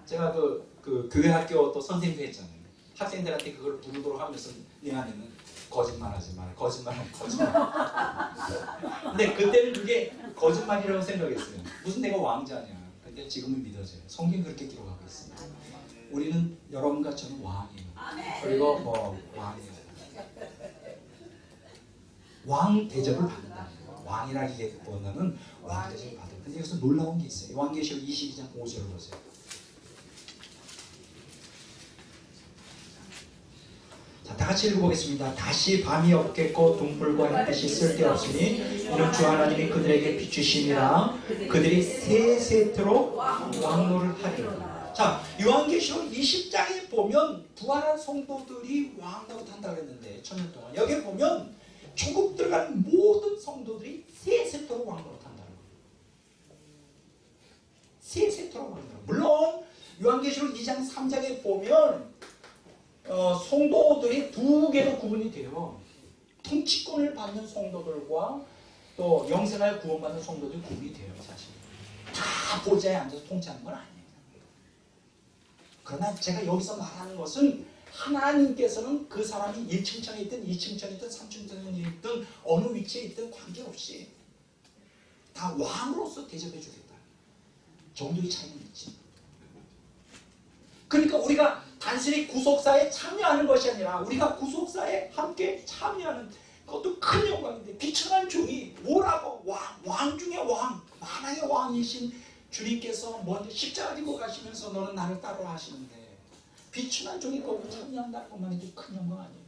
제가 그 교회 학교 또 선생님도 했잖아요. 학생들한테 그걸 부르도록 하면서 네 안에는 거짓말하지 마라, 거짓말. 근데 그때는 그게 거짓말이라고 생각했어요. 무슨 내가 왕자냐. 근데 지금은 믿어져요. 성경 그렇게 기록하고 있습니다. 우리는 여러분과 저는 왕이에요. 그리고 왕이에요. 왕 대접을 받는다. 왕이라기보다는 왕 대접을 받아요. 근데 여기서 놀라운 게 있어요. 요한계시록 22장 5절을 보세요. 자, 다 같이 읽어보겠습니다. 다시 밤이 없겠고 등불과 햇빛이 쓸데없으니 이는 주 하나님이 그들에게 비추심이라. 그들이 세 세트로 왕노를 하리라. 자, 요한계시록 20장에 보면 부활한 성도들이 왕노릇한다고 했는데 천년 동안 여기 보면 천국 들어간 모든 성도들이 세 세트로 왕노릇한다는 거예요. 세 세트로 왕노릇. 물론 요한계시록 2장 3장에 보면 성도들이 두 개로 구분이 돼요. 통치권을 받는 성도들과 또 영생을 구원받는 성도들이 구분이 돼요. 사실 다 보좌에 앉아서 통치하는 건 아니에요. 그러나 제가 여기서 말하는 것은 하나님께서는 그 사람이 1층천에 있든 2층천에 있든 3층천에 있든 어느 위치에 있든 관계없이 다 왕으로서 대접해 주겠다. 정도의 차이는 있지. 그러니까 우리가 단순히 구속사에 참여하는 것이 아니라 우리가 구속사에 함께 참여하는 그것도 큰 영광인데 비천한 종이 뭐라고 왕 중에 왕, 만왕의 왕이신 주님께서 먼저 십자가 지고 가시면서 너는 나를 따르라 하시는데 비천한 종이 거기 참여한다는 것만 해도 큰 영광 아니에요?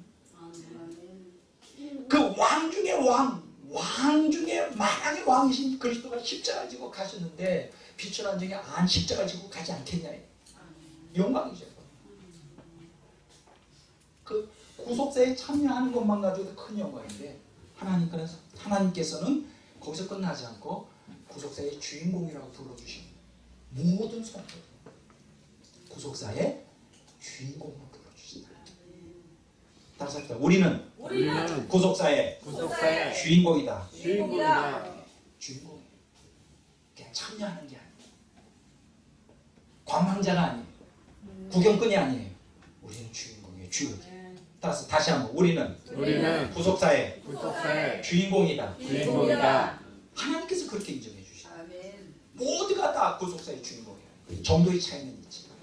그 왕 중에 왕 중에 만왕의 왕이신 그리스도가 십자가 지고 가셨는데 비천한 종이 안 십자가 지고 가지 않겠냐. 영광이죠. 그 구속사에 참여하는 것만 가지고도 큰 영광인데 하나님께서는 거기서 끝나지 않고 구속사의 주인공이라고 불러주십니다. 모든 성도 구속사의 주인공으로 불러주신다. 다시 합시다. 우리는 구속사의 주인공이다. 주인공. 그냥 참여하는 게 아니에요. 관망자가 아니에요. 구경꾼이 아니에요. 우리는 주인공이에요. 주인. 다시 한번 우리는 구속사의 주인공이다. 하나님께서 그렇게 인정해 주시죠. 모두가 다 구속사의 주인공이에요. 정도의 차이는 있지만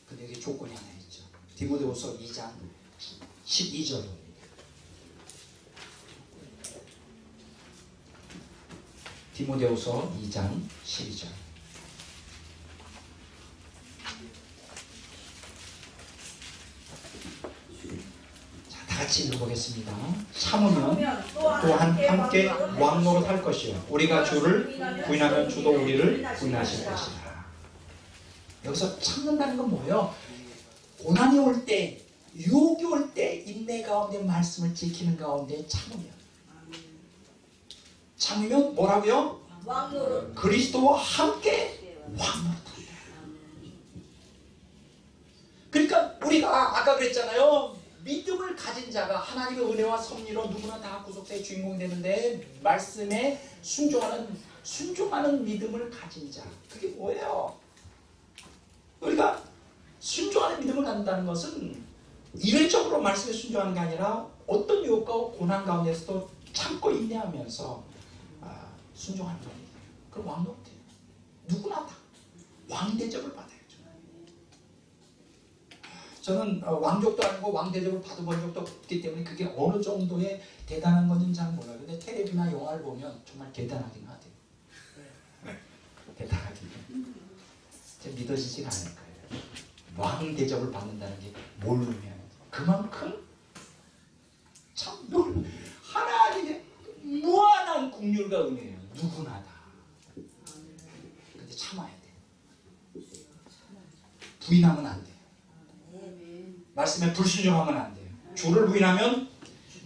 근데 여기 조건이 하나 있죠. 디모데후서 2장 12절로 디모데후서 2장 12절. 자, 다 같이 읽어보겠습니다. 참으면 또한 함께 왕노릇 할 것이요 우리가 주를 부인하면 주도 우리를 부인하실 것이라. 여기서 참는다는 건 뭐예요? 고난이 올 때, 유혹이 올 때 인내 가운데 말씀을 지키는 가운데 참으면 뭐라고요? 왕노릇. 그리스도와 함께 왕노릇한다. 그러니까 우리가 아까 그랬잖아요. 믿음을 가진 자가 하나님의 은혜와 섭리로 누구나 다 구속사의 주인공이 되는데 말씀에 순종하는 믿음을 가진 자. 그게 뭐예요? 우리가 순종하는 믿음을 갖는다는 것은 이례적으로 말씀에 순종하는 게 아니라 어떤 유혹과 고난 가운데서도 참고 인내하면서 순종하는 겁니다. 그럼 왕노릇해요. 누구나 다 왕대접을 받아야죠. 저는 왕족도 아니고 왕대접을 받아본 적도 없기 때문에 그게 어느 정도의 대단한 건지는 잘 몰라요. 근데 텔레비나 영화를 보면 정말 대단하긴 하대요. 대단하긴 해요. 믿어지지가 않을 거예요. 왕대접을 받는다는 게 뭘 의미하는 그만큼 참 하나님의 무한한 긍휼과 은혜예요. 누구나 다. 근데 참아야 돼요. 부인하면 안 돼요. 말씀에 불순종하면 안 돼요. 주를 부인하면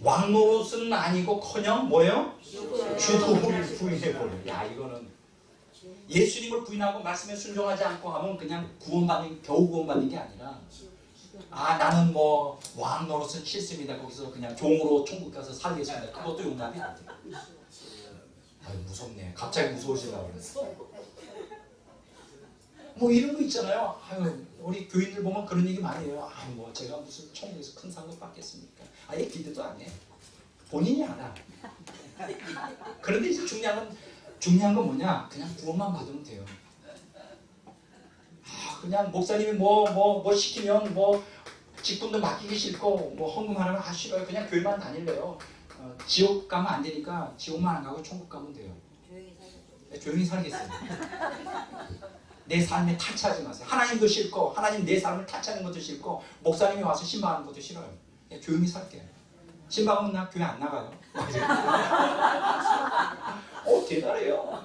왕노릇은 아니고커녕 뭐예요? 주도 부인해버려요. 야, 이거는 예수님을 부인하고 말씀에 순종하지 않고 하면 그냥 겨우 구원받는 게 아니라 나는 뭐 왕노릇은 싫습니다. 거기서 그냥 종으로 천국 가서 살겠습니다. 그것도 용납이 안 돼요. 아유, 무섭네. 갑자기 무서우시려고 그랬어. 뭐 이런 거 있잖아요. 아유, 우리 교인들 보면 그런 얘기 많이 해요. 아유, 뭐 제가 무슨 천국에서 큰 상급 받겠습니까? 아예 기대도 안 해. 본인이 알아. 그런데 이제 중요한 건 뭐냐? 그냥 구원만 받으면 돼요. 그냥 목사님이 뭐 시키면 직분도 맡기기 싫고 헌금 하라면 싫어요. 그냥 교회만 다닐래요. 지옥 가면 안 되니까 지옥만 안 가고 천국 가면 돼요. 조용히 살겠어요. 내 삶에 타치하지 마세요. 하나님도 싫고 하나님 내 삶을 타치하는 것도 싫고 목사님이 와서 신방하는 것도 싫어요. 그냥 조용히 살게요. 신방하면 나 교회 안 나가요. 대단해요.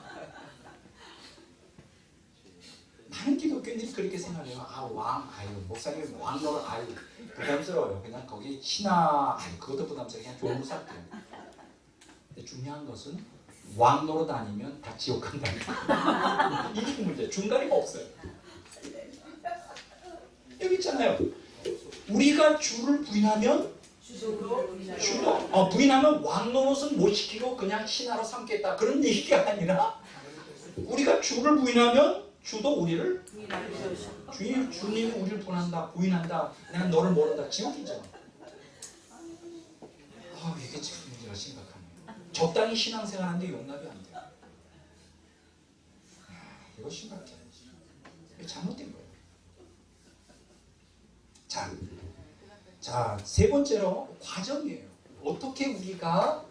많은 기독교인들이 그렇게 생각해요. 목사님 왕노릇, 부담스러워요. 그냥 거기 신화, 그것도 부담스러워. 그냥 조용히 살게요. 근데 중요한 것은 왕노릇 아니면 다 지옥 간다니까. 이게 문제. 중간이가 없어요. 여기 있잖아요. 우리가 주를 부인하면 부인하면 왕노릇은 못 시키고 그냥 신하로 삼겠다. 그런 얘기가 아니라 우리가 주를 부인하면 주도 우리를 주님이 우리를 부인한다. 내가 너를 모른다. 지옥이죠. 이게 참 문제가 심각하네요. 적당히 신앙생활하는데 용납이 안 돼요. 이거 심각해요. 이거 잘못된 거예요. 자, 세 번째로 과정이에요. 어떻게 우리가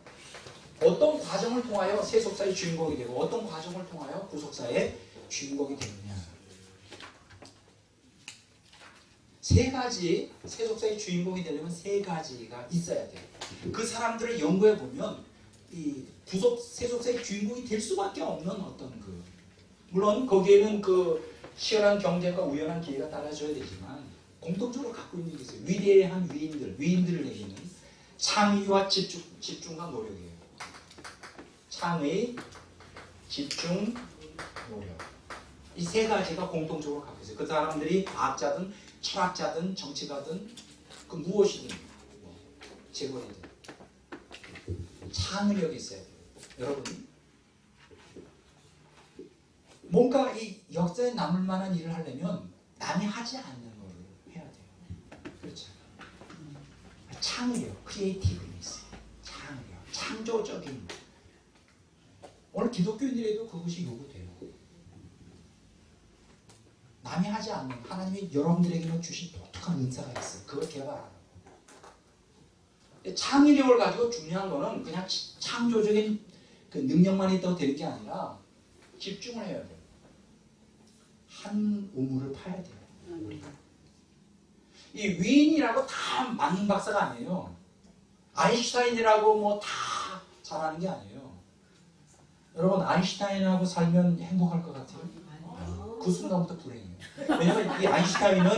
어떤 과정을 통하여 세속사의 주인공이 되고 어떤 과정을 통하여 구속사의 주인공이 되느냐. 세 가지, 세속사의 주인공이 되려면 세 가지가 있어야 돼요. 그 사람들을 연구해 보면 이 세속사의 주인공이 될 수밖에 없는 물론 거기에는 그 치열한 경쟁과 우연한 기회가 따라줘야 되지만 공통적으로 갖고 있는 게 있어요. 위대한 위인들에게는 창의와 집중과 노력이에요. 창의, 집중, 노력. 이 세 가지가 공통적으로 갖고 있어요. 그 사람들이 과학자든 철학자든 정치가든 그 무엇이든 재벌이든 창의력이 있어야 돼요. 여러분, 뭔가 이 역사에 남을 만한 일을 하려면 남이 하지 않는 걸 해야 돼요. 그렇죠. 창의력, 크리에이티브니스, 창의력, 창조적인. 오늘 기독교인들에도 그것이 요구돼요. 남이 하지 않는 하나님이 여러분들에게는 주신 독특한 은사가 있어요. 그걸 개발하라고. 창의력을 가지고 중요한 거는 그냥 창조적인 그 능력만 있다고 되는 게 아니라 집중을 해야 돼요. 한 우물을 파야 돼요. 이 위인이라고 다 만능 박사가 아니에요. 아인슈타인이라고 뭐 다 잘하는 게 아니에요. 여러분 아인슈타인하고 살면 행복할 것 같아요? 그 순간부터 불행해요. 왜냐면 이 아인슈타인은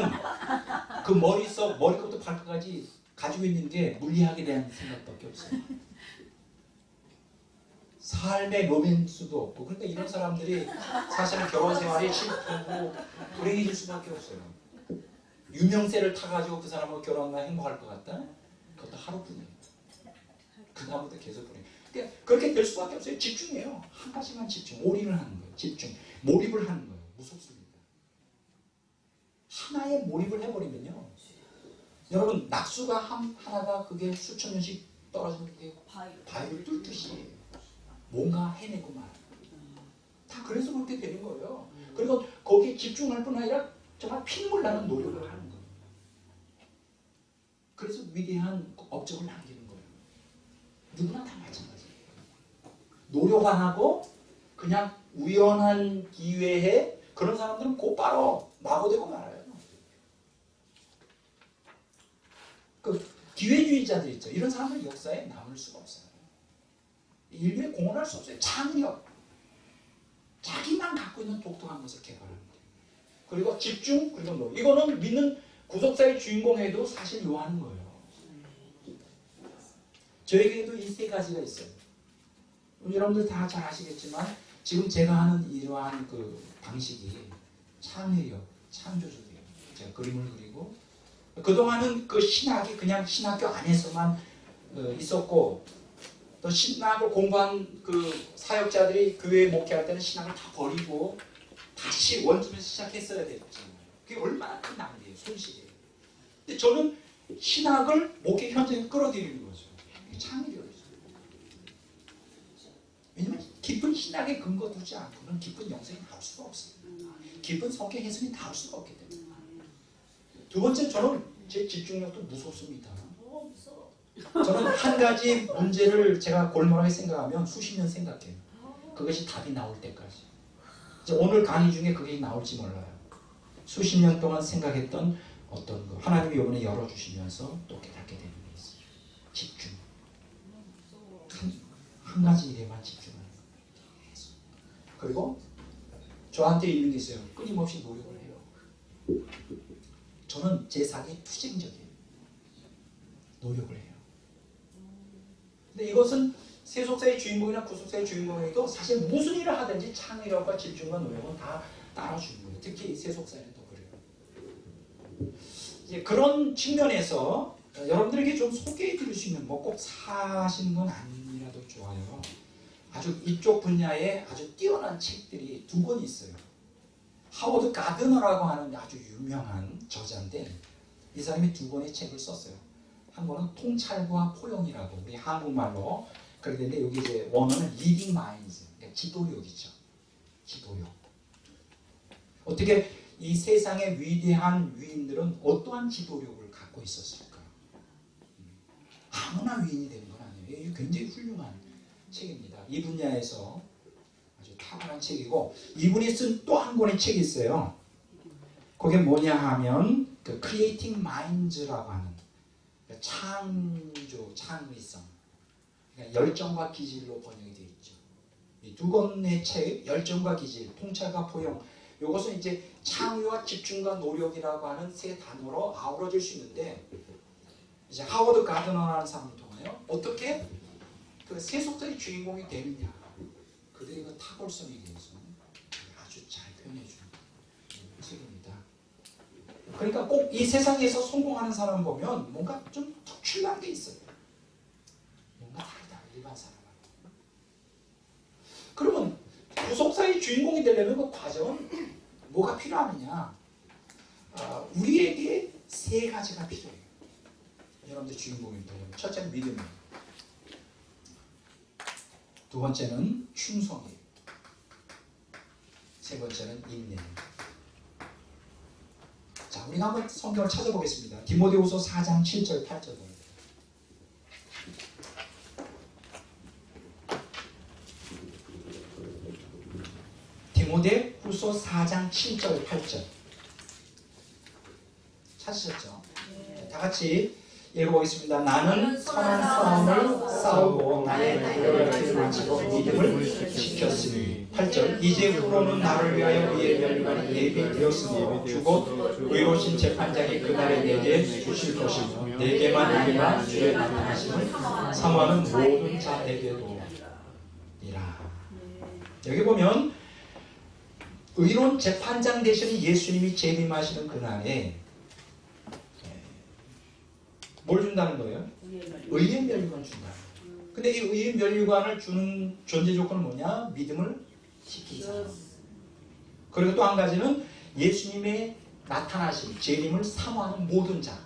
그 머리부터 발끝까지 가지고 있는 게 물리학에 대한 생각밖에 없어요. 삶의 로맨스도 없고, 그러니까 이런 사람들이 사실은 결혼 생활이 실패하고 불행해질 수밖에 없어요. 유명세를 타가지고 그 사람하고 결혼하면 행복할 것 같다? 그것도 하루뿐이에요. 그 다음부터 계속 불행해요. 그러니까 그렇게 될 수밖에 없어요. 집중해요. 한 가지만 집중, 올인을 하는 거예요. 집중, 몰입을 하는 거예요. 무섭습니다. 하나에 몰입을 해버리면요. 여러분 낙수가 하나가 그게 수천 년씩 떨어지는 게 바위를 뚫듯이 뭔가 해내고 말아요. 다 그래서 그렇게 되는 거예요. 그리고 거기에 집중할 뿐 아니라 정말 피눈물 나는 노력을 하는 거예요. 그래서 위대한 업적을 남기는 거예요. 누구나 다 마찬가지예요. 노력 안 하고 그냥 우연한 기회에 그런 사람들은 곧바로 낙오되고 말아요. 그 기회주의자들 있죠. 이런 사람들은 역사에 남을 수가 없어요. 인류에 공헌할 수 없어요. 창의력. 자기만 갖고 있는 독특한 것을 개발하는 거예요. 그리고 집중, 그리고 노력. 이거는 믿는 구속사의 주인공에도 사실 요하는 거예요. 저에게도 이 세 가지가 있어요. 여러분들 다 잘 아시겠지만 지금 제가 하는 이러한 그 방식이 창의력, 창조적이에요. 제가 그림을 그리고 그동안은 그 신학이 그냥 신학교 안에서만 있었고 또 신학을 공부한 그 사역자들이 교회에 목회할 때는 신학을 다 버리고 다시 원점에서 시작했어야 됐잖아요. 그게 얼마나 큰 낭비예요. 손실이에요. 근데 저는 신학을 목회 현장에 끌어들이는 거죠. 창의력이죠. 왜냐면 깊은 신학에 근거 두지 않고는 깊은 영성이 나올 수가 없어요. 깊은 성경 해석이 나올 수가 없기 때문에. 두 번째, 저는 제 집중력도 무섭습니다. 저는 한 가지 문제를 제가 골몰하게 생각하면 수십 년 생각해요. 그것이 답이 나올 때까지. 이제 오늘 강의 중에 그게 나올지 몰라요. 수십 년 동안 생각했던 어떤 거 하나님이 이번에 열어주시면서 또 깨닫게 되는 게 있어요. 집중. 한 가지 일에만 집중하는 거예요. 그리고 저한테 있는 게 있어요. 끊임없이 노력을 해요. 저는 제 삶이 투쟁적이에요. 노력을 해요. 근데 이것은 세속사의 주인공이나 구속사의 주인공에도 사실 무슨 일을 하든지 창의력과 집중과 노력은 다 따라주는 거예요. 특히 세속사에는 더 그래요. 이제 그런 측면에서 여러분들에게 좀 소개해 드릴 수 있는 뭐 꼭 사시는 건 아니라도 좋아요. 아주 이쪽 분야에 아주 뛰어난 책들이 두 권 있어요. 하워드 가드너라고 하는 아주 유명한 저자인데 이 사람이 두 권의 책을 썼어요. 한 권은 통찰과 포용이라고 우리 한국말로 그렇게 되는데 여기 이제 원어는 Leading Minds, 그러니까 지도력이죠. 지도력. 어떻게 이 세상의 위대한 위인들은 어떠한 지도력을 갖고 있었을까? 아무나 위인이 되는 건 아니에요. 굉장히 훌륭한 책입니다. 이 분야에서 아주 탁월한 책이고 이분이 쓴 또 한 권의 책이 있어요. 그게 뭐냐 하면 그 Creating Minds라고 하는 창조, 창의성, 그러니까 열정과 기질로 번역이 되어 있죠. 이 두 권의 책, 열정과 기질, 통찰과 포용, 이것은 이제 창의와 집중과 노력이라고 하는 세 단어로 아우러질 수 있는데 이제 하워드 가드너라는 사람을 통하여 어떻게 그 세속자의 주인공이 되느냐, 그들의 그 탁월성에 대해서 아주 잘 표현해주는 책입니다. 그러니까 꼭 이 세상에서 성공하는 사람 보면 뭔가 좀 특출난 게 있어요. 뭔가 다르다, 일반 사람하고. 그러면 구속사의 주인공이 되려면 그 과정은 뭐가 필요하느냐? 우리에게 세 가지가 필요해요. 여러분들 주인공이 되려면 첫째는 믿음이에요. 두 번째는 충성이에요. 세 번째는 인내예요. 자, 우리가 한번 성경을 찾아보겠습니다. 디모데후서 4장 7절 8절 보면 디모데 후서 4장 7절 8절 찾으셨죠? 다 같이 읽어보겠습니다. 나는 선한 싸움을 싸우고 나의 기름을 지고 믿음을 지켰으니 8절 이제후로는 나를 위하여 위의 멸류관이 예비되었으므로 주곧 의로우신 재판장이 그날에 내게 주실 것이며 내게만 우리가 주의 나타나심을 사모하는 모든 자에게도 이라. 여기 보면 의로운 재판장 되시는 예수님이 재림하시는 그날에 뭘 준다는 거예요? 의의 멸류관을 준다. 근데 이 의의 멸류관을 주는 존재 조건은 뭐냐? 믿음을 지키는 사람. 그리고 또 한 가지는 예수님의 나타나심, 재림을 사모하는 모든 자.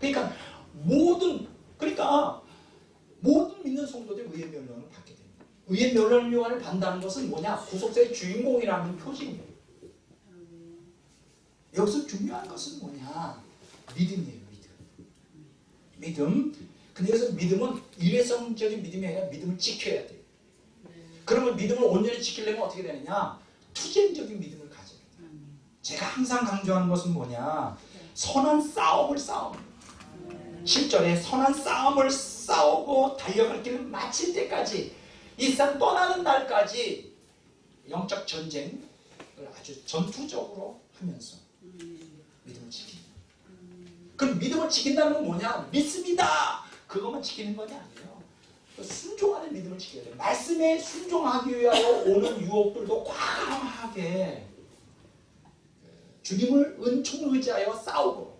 그러니까 모든 믿는 성도들이 의의 멸류관을 받게 됩니다. 의의 멸류관을 받는다는 것은 뭐냐? 구속사의 주인공이라는 표징이에요. 여기서 중요한 것은 뭐냐? 믿음이에요. 믿음. 근데 여기서 믿음은 일회성적인 믿음이 아니라 믿음을 지켜야 돼요. 그러면 믿음을 온전히 지키려면 어떻게 되느냐? 투쟁적인 믿음을 가져야 돼요. 제가 항상 강조하는 것은 뭐냐? 선한 싸움을 싸웁니다. 10절에 선한 싸움을 싸우고 달려갈 길을 마칠 때까지 이 세상 떠나는 날까지 영적 전쟁을 아주 전투적으로 하면서 믿음을 지킵니다. 그럼 믿음을 지킨다는 건 뭐냐? 믿습니다. 그것만 지키는 건 아니에요. 순종하는 믿음을 지켜야 돼요. 말씀에 순종하기 위하여 오는 유혹들도 과감하게 주님을 은총을 의지하여 싸우고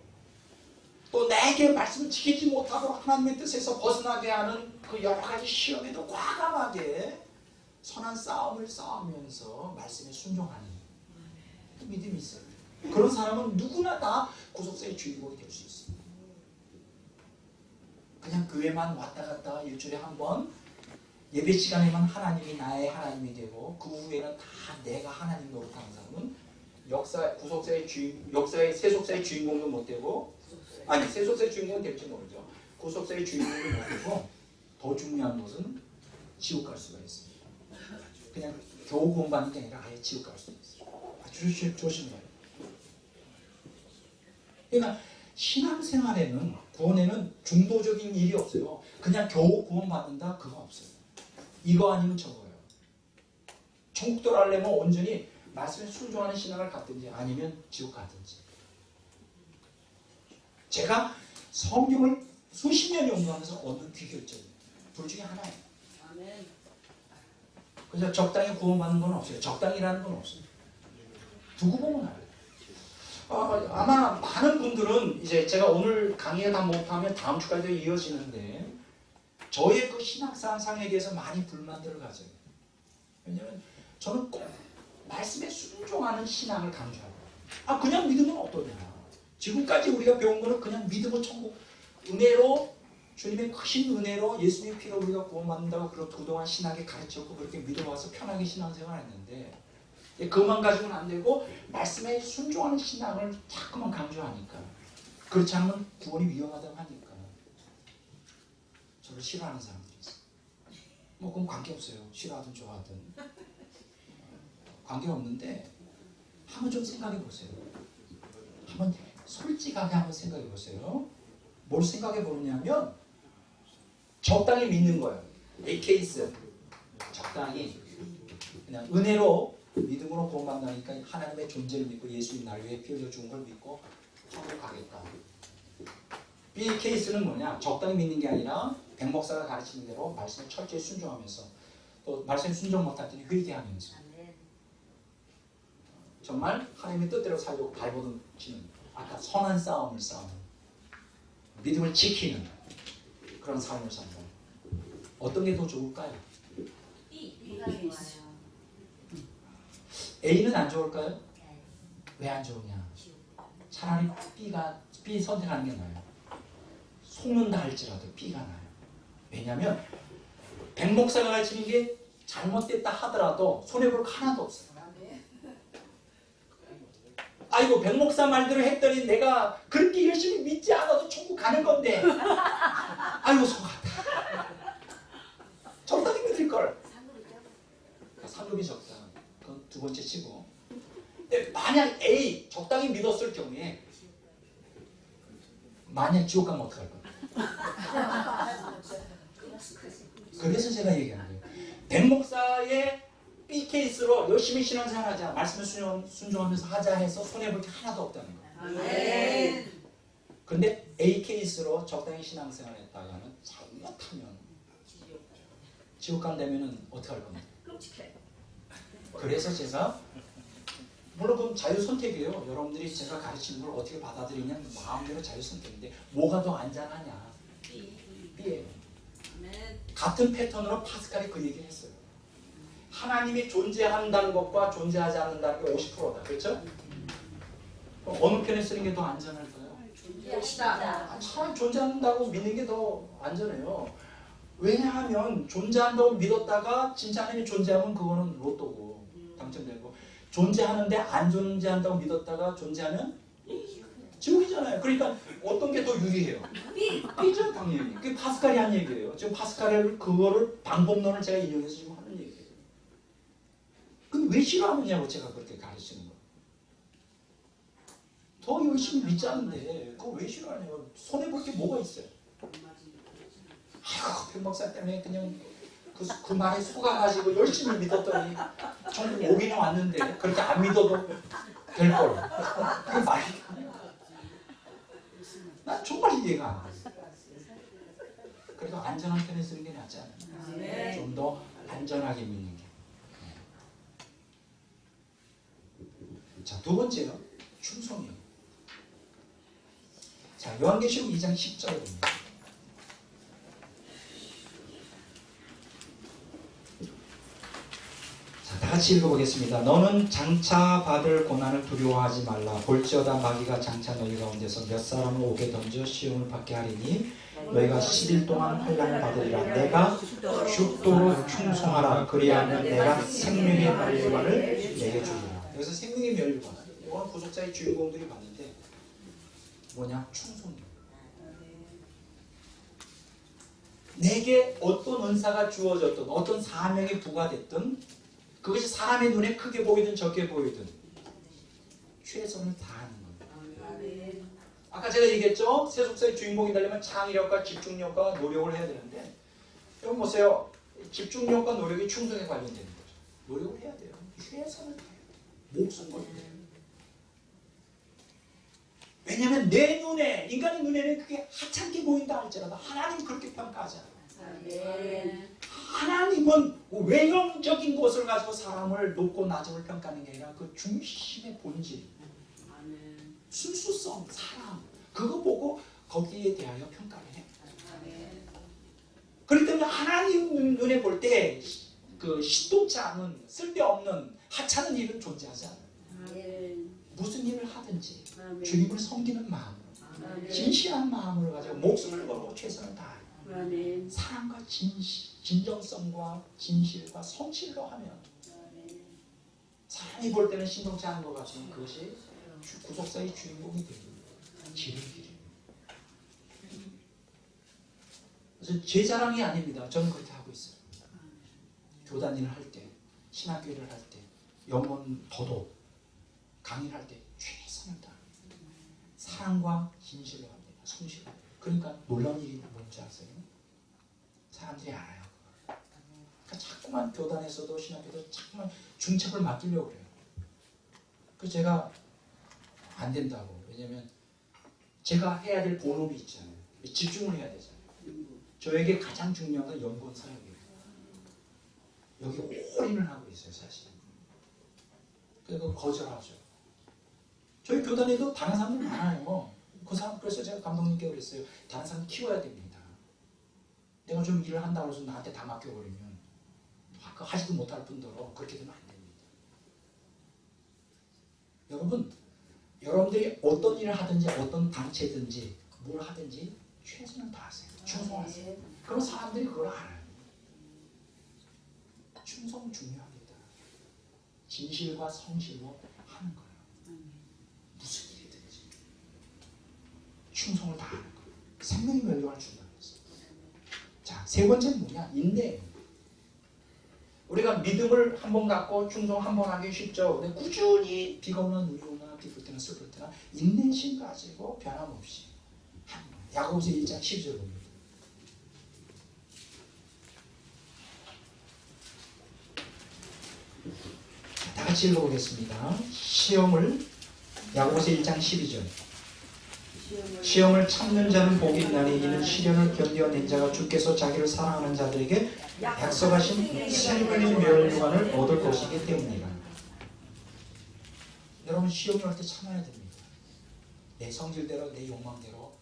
또 내게 말씀을 지키지 못하고 하나님의 뜻에서 벗어나게 하는 그 여러 가지 시험에도 과감하게 선한 싸움을 싸우면서 말씀에 순종하는 믿음이 있어요. 그런 사람은 누구나 다 구속사의 주인공이 될 수 있어요. 그냥 교회만 왔다 갔다 일주일에 한 번 예배 시간에만 하나님이 나의 하나님이 되고 그 후에는 다 내가 하나님 노릇하는 사람은 세속사의 주인공도 못 되고 아니 세속사의 주인공은 될지 모르죠. 구속사의 주인공도 못 되고 더 중요한 것은 지옥 갈 수가 있습니다. 그냥 겨우 구원받는 게 아니라 아예 지옥 갈 수가 있어요. 아주 조심해요. 그러니까 신앙생활에는 구원에는 중도적인 일이 없어요. 그냥 겨우 구원받는다 그거 없어요. 이거 아니면 저거예요. 천국 들어가려면 온전히 말씀에 순종하는 신앙을 갖든지 아니면 지옥 가든지. 제가 성경을 수십 년 연구하면서 얻는 귀결점이에요. 둘 중에 하나예요. 그래서 적당히 구원받는 건 없어요. 적당히라는 건 없어요. 두고 보면 알아요. 아마 많은 분들은 이제 제가 오늘 강의에 다 못하면 다음 주까지도 이어지는데 저의 그 신학상에 대해서 많이 불만들을 가져요. 왜냐하면 저는 꼭 말씀에 순종하는 신앙을 강조하고 그냥 믿으면 어떠냐. 지금까지 우리가 배운 거는 그냥 믿음을 천국 은혜로 주님의 크신 은혜로 예수님의 피로 우리가 구원받는다고 그동안 신학에 가르쳤고 그렇게 믿어와서 편하게 신앙생활 했는데 그것만 가지고는 안 되고 말씀에 순종하는 신앙을 자꾸만 강조하니까 그렇지 않으면 구원이 위험하다고 하니까 저를 싫어하는 사람들이 있어요. 뭐 그건 관계없어요. 싫어하든 좋아하든 관계없는데 한번 좀 생각해 보세요. 한번 솔직하게 한번 생각해 보세요. 뭘 생각해 보느냐면 적당히 믿는 거예요. 이 케이스 적당히 그냥 은혜로 믿음으로 구원받는다니까 하나님의 존재를 믿고 예수님 날 위해 피 흘려 죽은 걸 믿고 천국 가겠다. 이 케이스는 뭐냐? 적당히 믿는 게 아니라 백 목사가 가르치는 대로 말씀에 철저히 순종하면서 또 말씀에 순종 못할 때는 회개하면서 정말 하나님의 뜻대로 살려고 발버둥치는 아까 선한 싸움을 싸우는 믿음을 지키는 그런 삶을 산다. 어떤 게 더 좋을까요? B가 좋아요. A는 안 좋을까요? 왜 안 좋으냐? 차라리 B 선택하는 게 나아요. 속는다 할지라도 B가 나아요. 왜냐하면 백 목사가 가르치는 게 잘못됐다 하더라도 손해볼 거 하나도 없어요. 아이고 백 목사 말대로 했더니 내가 그렇게 열심히 믿지 않아도 천국 가는 건데 아이고 속았다. 적당히 믿을걸. 상급이 적다. 그건 두 두 번째 치고. 근데 만약 A 적당히 믿었을 경우에 만약 지옥 가면 어떡할 거야? 그래서 제가 얘기하는 거예요. 백 목사의 B 케이스로 열심히 신앙생활하자, 말씀에 순종하면서 하자 해서 손해볼 게 하나도 없다는 거예요. 근데 A 케이스로 적당히 신앙생활했다가는 잘못하면 지옥 간다면은 어떻게 할 겁니까? 그래서 제가 물론 그건 자유 선택이에요. 여러분들이 제가 가르치는 걸 어떻게 받아들이냐는 마음대로 자유 선택인데 뭐가 더 안전하냐? B예요. 같은 패턴으로 파스칼이 그 얘기를 했어요. 하나님이 존재한다는 것과 존재하지 않는다는 게 50%다. 그렇죠? 그럼 어느 편에 쓰는 게 더 안전할까요? 차라리 존재한다고 믿는 게 더 안전해요. 왜냐하면 존재한다고 믿었다가 진짜 하나님이 존재하면 그거는 로또고 당첨되고, 존재하는데 안 존재한다고 믿었다가 존재하면 지옥이잖아요. 그러니까 어떤 게 더 유리해요? B죠, 당연히. 그게 파스칼이 한 얘기예요. 지금 파스칼을 그거를 방법론을 제가 인용해서 지금 하는 얘기예요. 그럼 왜 싫어하느냐고 제가 그렇게 가르치는 거예요. 더 열심히 믿자는데 그거 왜 싫어하냐고. 손해볼 게 뭐가 있어요? 아이고, 백 목사 때문에 그냥 그 말에 속아가지고 열심히 믿었더니 천국 오기는 왔는데 그렇게 안 믿어도 될걸. 그게 말이 아니야. 난 정말 이해가 안 돼. 그래도 안전한 편에 쓰는 게 낫지 않아요? 좀 더 안전하게 믿는 게. 자, 두 번째요. 충성이요. 자, 요한계시록 2장 10절입니다. 자, 다 같이 읽어보겠습니다. 너는 장차 받을 고난을 두려워하지 말라. 볼지어다 마귀가 장차 너희 가운데서 몇 사람을 옥에 던져 시험을 받게 하리니 너희가 10일 동안 환난을 받으리라. 내가 죽도록 충성하라. 그리하면 내가 생명의 멸류관을 내게 주리라. 여기서 생명의 멸류관, 이건 구속사의 주인공들이 봤는데 뭐냐? 충성이에요. 내게 어떤 은사가 주어졌든 어떤 사명이 부과됐든 그것이 사람의 눈에 크게 보이든 적게 보이든 최선을 다하는 겁니다. 아까 제가 얘기했죠? 세속사의 주인공이 되려면 창의력과 집중력과 노력을 해야 되는데, 여러분 보세요. 집중력과 노력이 충성에 관련되는 거죠. 노력을 해야 돼요. 최선을 다해야 돼요. 목숨 걸고. 왜냐하면 내 눈에, 인간의 눈에는 그게 하찮게 보인다 할지라도 하나님 그렇게 평가하지 않아요. 하나님은 외형적인 것을 가지고 사람을 높고 낮음을 평가하는 게 아니라 그 중심의 본질, 순수성, 사랑, 그거 보고 거기에 대하여 평가를 해요. 그렇기 때문에 하나님 눈에 볼 때 그 시동치 않은 쓸데없는 하찮은 일은 존재하지 않아요. 무슨 일을 하든지 주님을 섬기는 마음으로, 진실한 마음으로 가지고 목숨을 걸고 최선을 다해요. 사랑과 진정성과 진실과 성실로 하면 사람이 볼 때는 신동치 않은 것 같지만 그것이 구속사의 주인공이 됩니다. 지름길입니다. 그래서 제 자랑이 아닙니다. 저는 그렇게 하고 있어요. 교단 일을 할 때, 신학교를 할 때, 영혼 도덕 강의를 할 때 최선을 다합니다. 사랑과 진실로 합니다. 성실로 합니다. 그러니까 놀라운 일이 뭔지 아세요? 사람들이 알아요. 그러니까 자꾸만 교단에서도 신학교도 자꾸만 중첩을 맡기려고 그래요. 그래서 제가 안 된다고. 왜냐면 제가 해야 될 본업이 있잖아요. 집중을 해야 되잖아요. 저에게 가장 중요한 건 연구원 사역이에요. 여기 올인을 하고 있어요, 사실. 그래서 거절하죠. 저희 교단에도 다른 사람들 많아요. 그 사람, 그래서 제가 감독님께 그랬어요. 다른 사람 키워야 됩니다. 내가 좀 일을 한다고 해서 나한테 다 맡겨버리면 하지도 못할 뿐더러 그렇게 되면 안 됩니다. 여러분, 여러분들이 어떤 일을 하든지 어떤 단체든지 뭘 하든지 최선을 다하세요. 충성하세요. 그럼 사람들이 그걸 알아요. 충성 중요합니다. 진실과 성실로 하는 거예요. 무슨 일이든지 충성을 다하는 거예요. 생명의 멸류관을 준다고 했어요. 자, 세 번째는 뭐냐? 인내예요. 우리가 믿음을 한 번 갖고 충성 한 번 하기 쉽죠. 근데 꾸준히 비가 오나 눈이 오나 기쁠 때나 슬플 때나 인내심 가지고 변함없이 야고보서 1장 12절 봅니다. 다 같이 읽어보겠습니다. 야고보서 1장 12절. 시험을 참는 자는 복이 있나니 이는 시련을 견뎌낸 자가 주께서 자기를 사랑하는 자들에게 약속하신 생명의 멸류관을 얻을 것이기 때문이라. 여러분 시험을 할 때 참아야 됩니다. 내 성질대로 내 욕망대로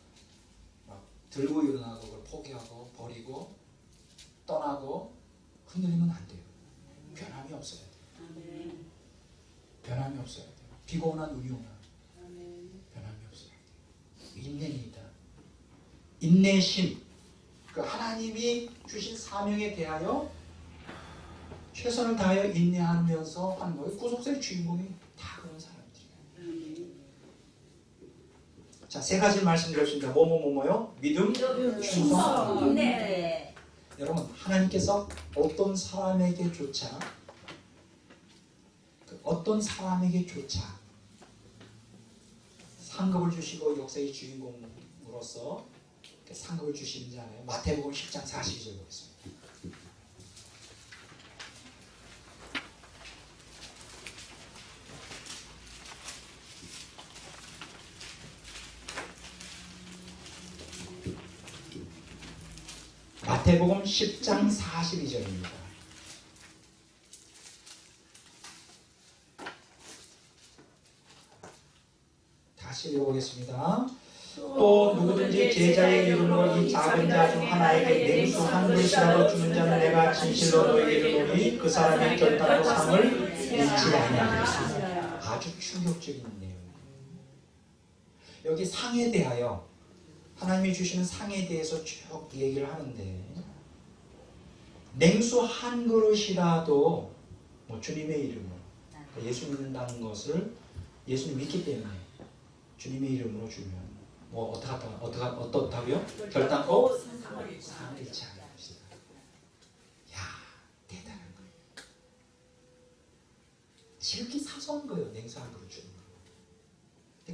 막 들고 일어나고 그걸 포기하고 버리고 떠나고 흔들리면 안 돼요. 변함이 없어야 돼요. 변함이 없어야 돼요. 비가 오나 눈이 오나 변함이 없어야 돼요. 인내입니다. 인내심. 그 하나님이 주신 사명에 대하여 최선을 다하여 인내하면서 하는 거예요. 구속사의 주인공이 다 그런 사람들이에요. 자, 세 가지를 말씀드렸습니다. 뭐요? 믿음, 충성, 인내. 여러분 하나님께서 어떤 사람에게조차 상급을 주시고 역사의 주인공으로서 상급을 주시는 자예요. 마태복음 10장 42절 보겠습니다. 마태복음 10장 42절입니다. 다시 읽어보겠습니다. 또 누구든지 제자의 이름으로 이 작은 자 중 하나에게 냉수 한 그릇이라도 주는 자는 내가 진실로 너에게 이르노니 그 사람이 결단코 상을 잃지 아니하리라. 아주 충격적인 내용이에요. 여기 상에 대하여 하나님이 주시는 상에 대해서 쭉 얘기를 하는데 냉수 한 그릇이라도 주님의 이름으로 예수 믿는다는 것을 예수님 믿기 때문에 주님의 이름으로 주면 어떻다고요? 결단코 상을 잃지 않을 것이다. 야, 대단한 거예요. 지극히 사소한 거예요. 냉수 한 그릇 주는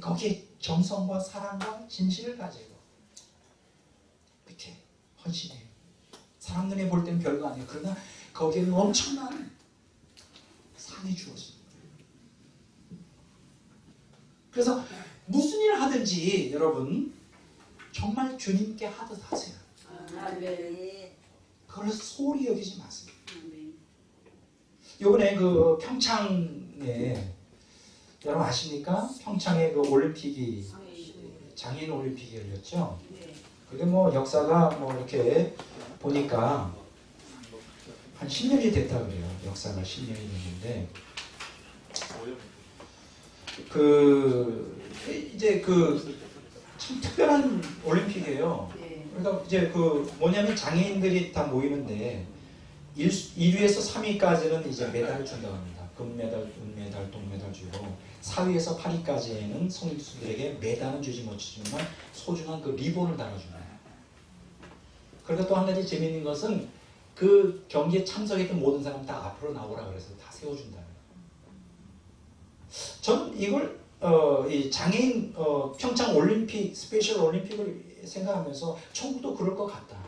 거. 거기에 정성과 사랑과 진실을 가지고 이렇게 헌신해요. 사람 눈에 볼 때는 별거 아니에요. 그러나 거기에는 엄청난 상이 주어집니다. 그래서 무슨 일을 하든지 여러분 정말 주님께 하듯 하세요. 그걸 소홀히 여기지 마세요. 이번에 그 평창에 여러분 아십니까? 평창에 그 올림픽이 장애인 올림픽이 열렸죠. 그게 역사가 이렇게 보니까 한 10년이 됐다 그래요. 역사가 10년이 됐는데 이제 참 특별한 올림픽이에요. 그러니까 이제 뭐냐면 장애인들이 다 모이는데 1위에서 3위까지는 이제 메달을 준다고 합니다. 금메달, 은메달, 동메달 주고 4위에서 8위까지는 선수들에게 메달은 주지 못하지만 소중한 그 리본을 달아줍니다. 그리고 또 한 가지 재미있는 것은 그 경기에 참석했던 모든 사람 다 앞으로 나오라 그래서 다 세워준다는 거예요. 저는 이걸 이 장애인 평창 올림픽 스페셜 올림픽을 생각하면서 천국도 그럴 것 같다.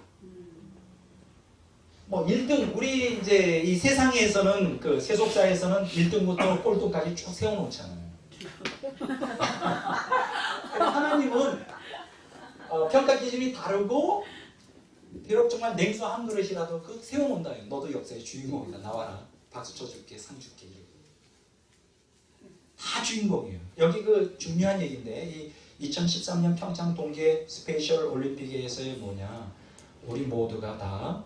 1등 우리 이제 이 세상에서는 그 세속사에서는 1등부터 꼴등까지 쭉 세워놓잖아요. 하나님은 평가 기준이 다르고 비록 정말 냉수 한 그릇이라도 세워놓는다. 너도 역사의 주인공이다. 나와라. 박수 쳐줄게. 상 줄게. 다 주인공이에요. 여기 중요한 얘기인데 이 2013년 평창 동계 스페셜 올림픽에서의 뭐냐, 우리 모두가 다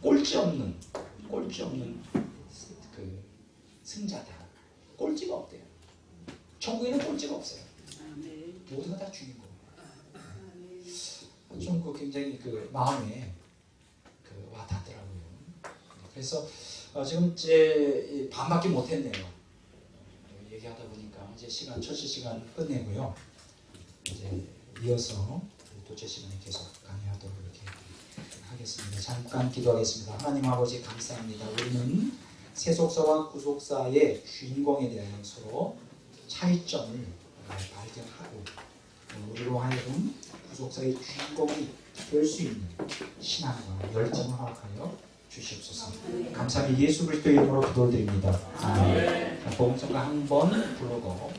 꼴찌 없는 그 승자다. 꼴찌가 없대요. 천국에는 꼴찌가 없어요. 모두가 다 주인공이에요. 좀 굉장히 마음에 와닿더라고요. 그래서 지금 이제 반밖에 못했네요. 얘기하다 보니까 이제 첫째 시간 끝내고요. 이제 이어서 둘째 시간에 계속 강의하도록 이렇게 하겠습니다. 잠깐 기도하겠습니다. 하나님 아버지 감사합니다. 우리는 세속사와 구속사의 주인공에 대하여 서로 차이점을 발견하고 우리로 하여금 구속사의 주인공이 될 수 있는 신앙과 열정을 허락하여 주시옵소서. 감사히 예수 그리스도 이름으로 기도드립니다. 아멘. 복음성가 한 번 부르고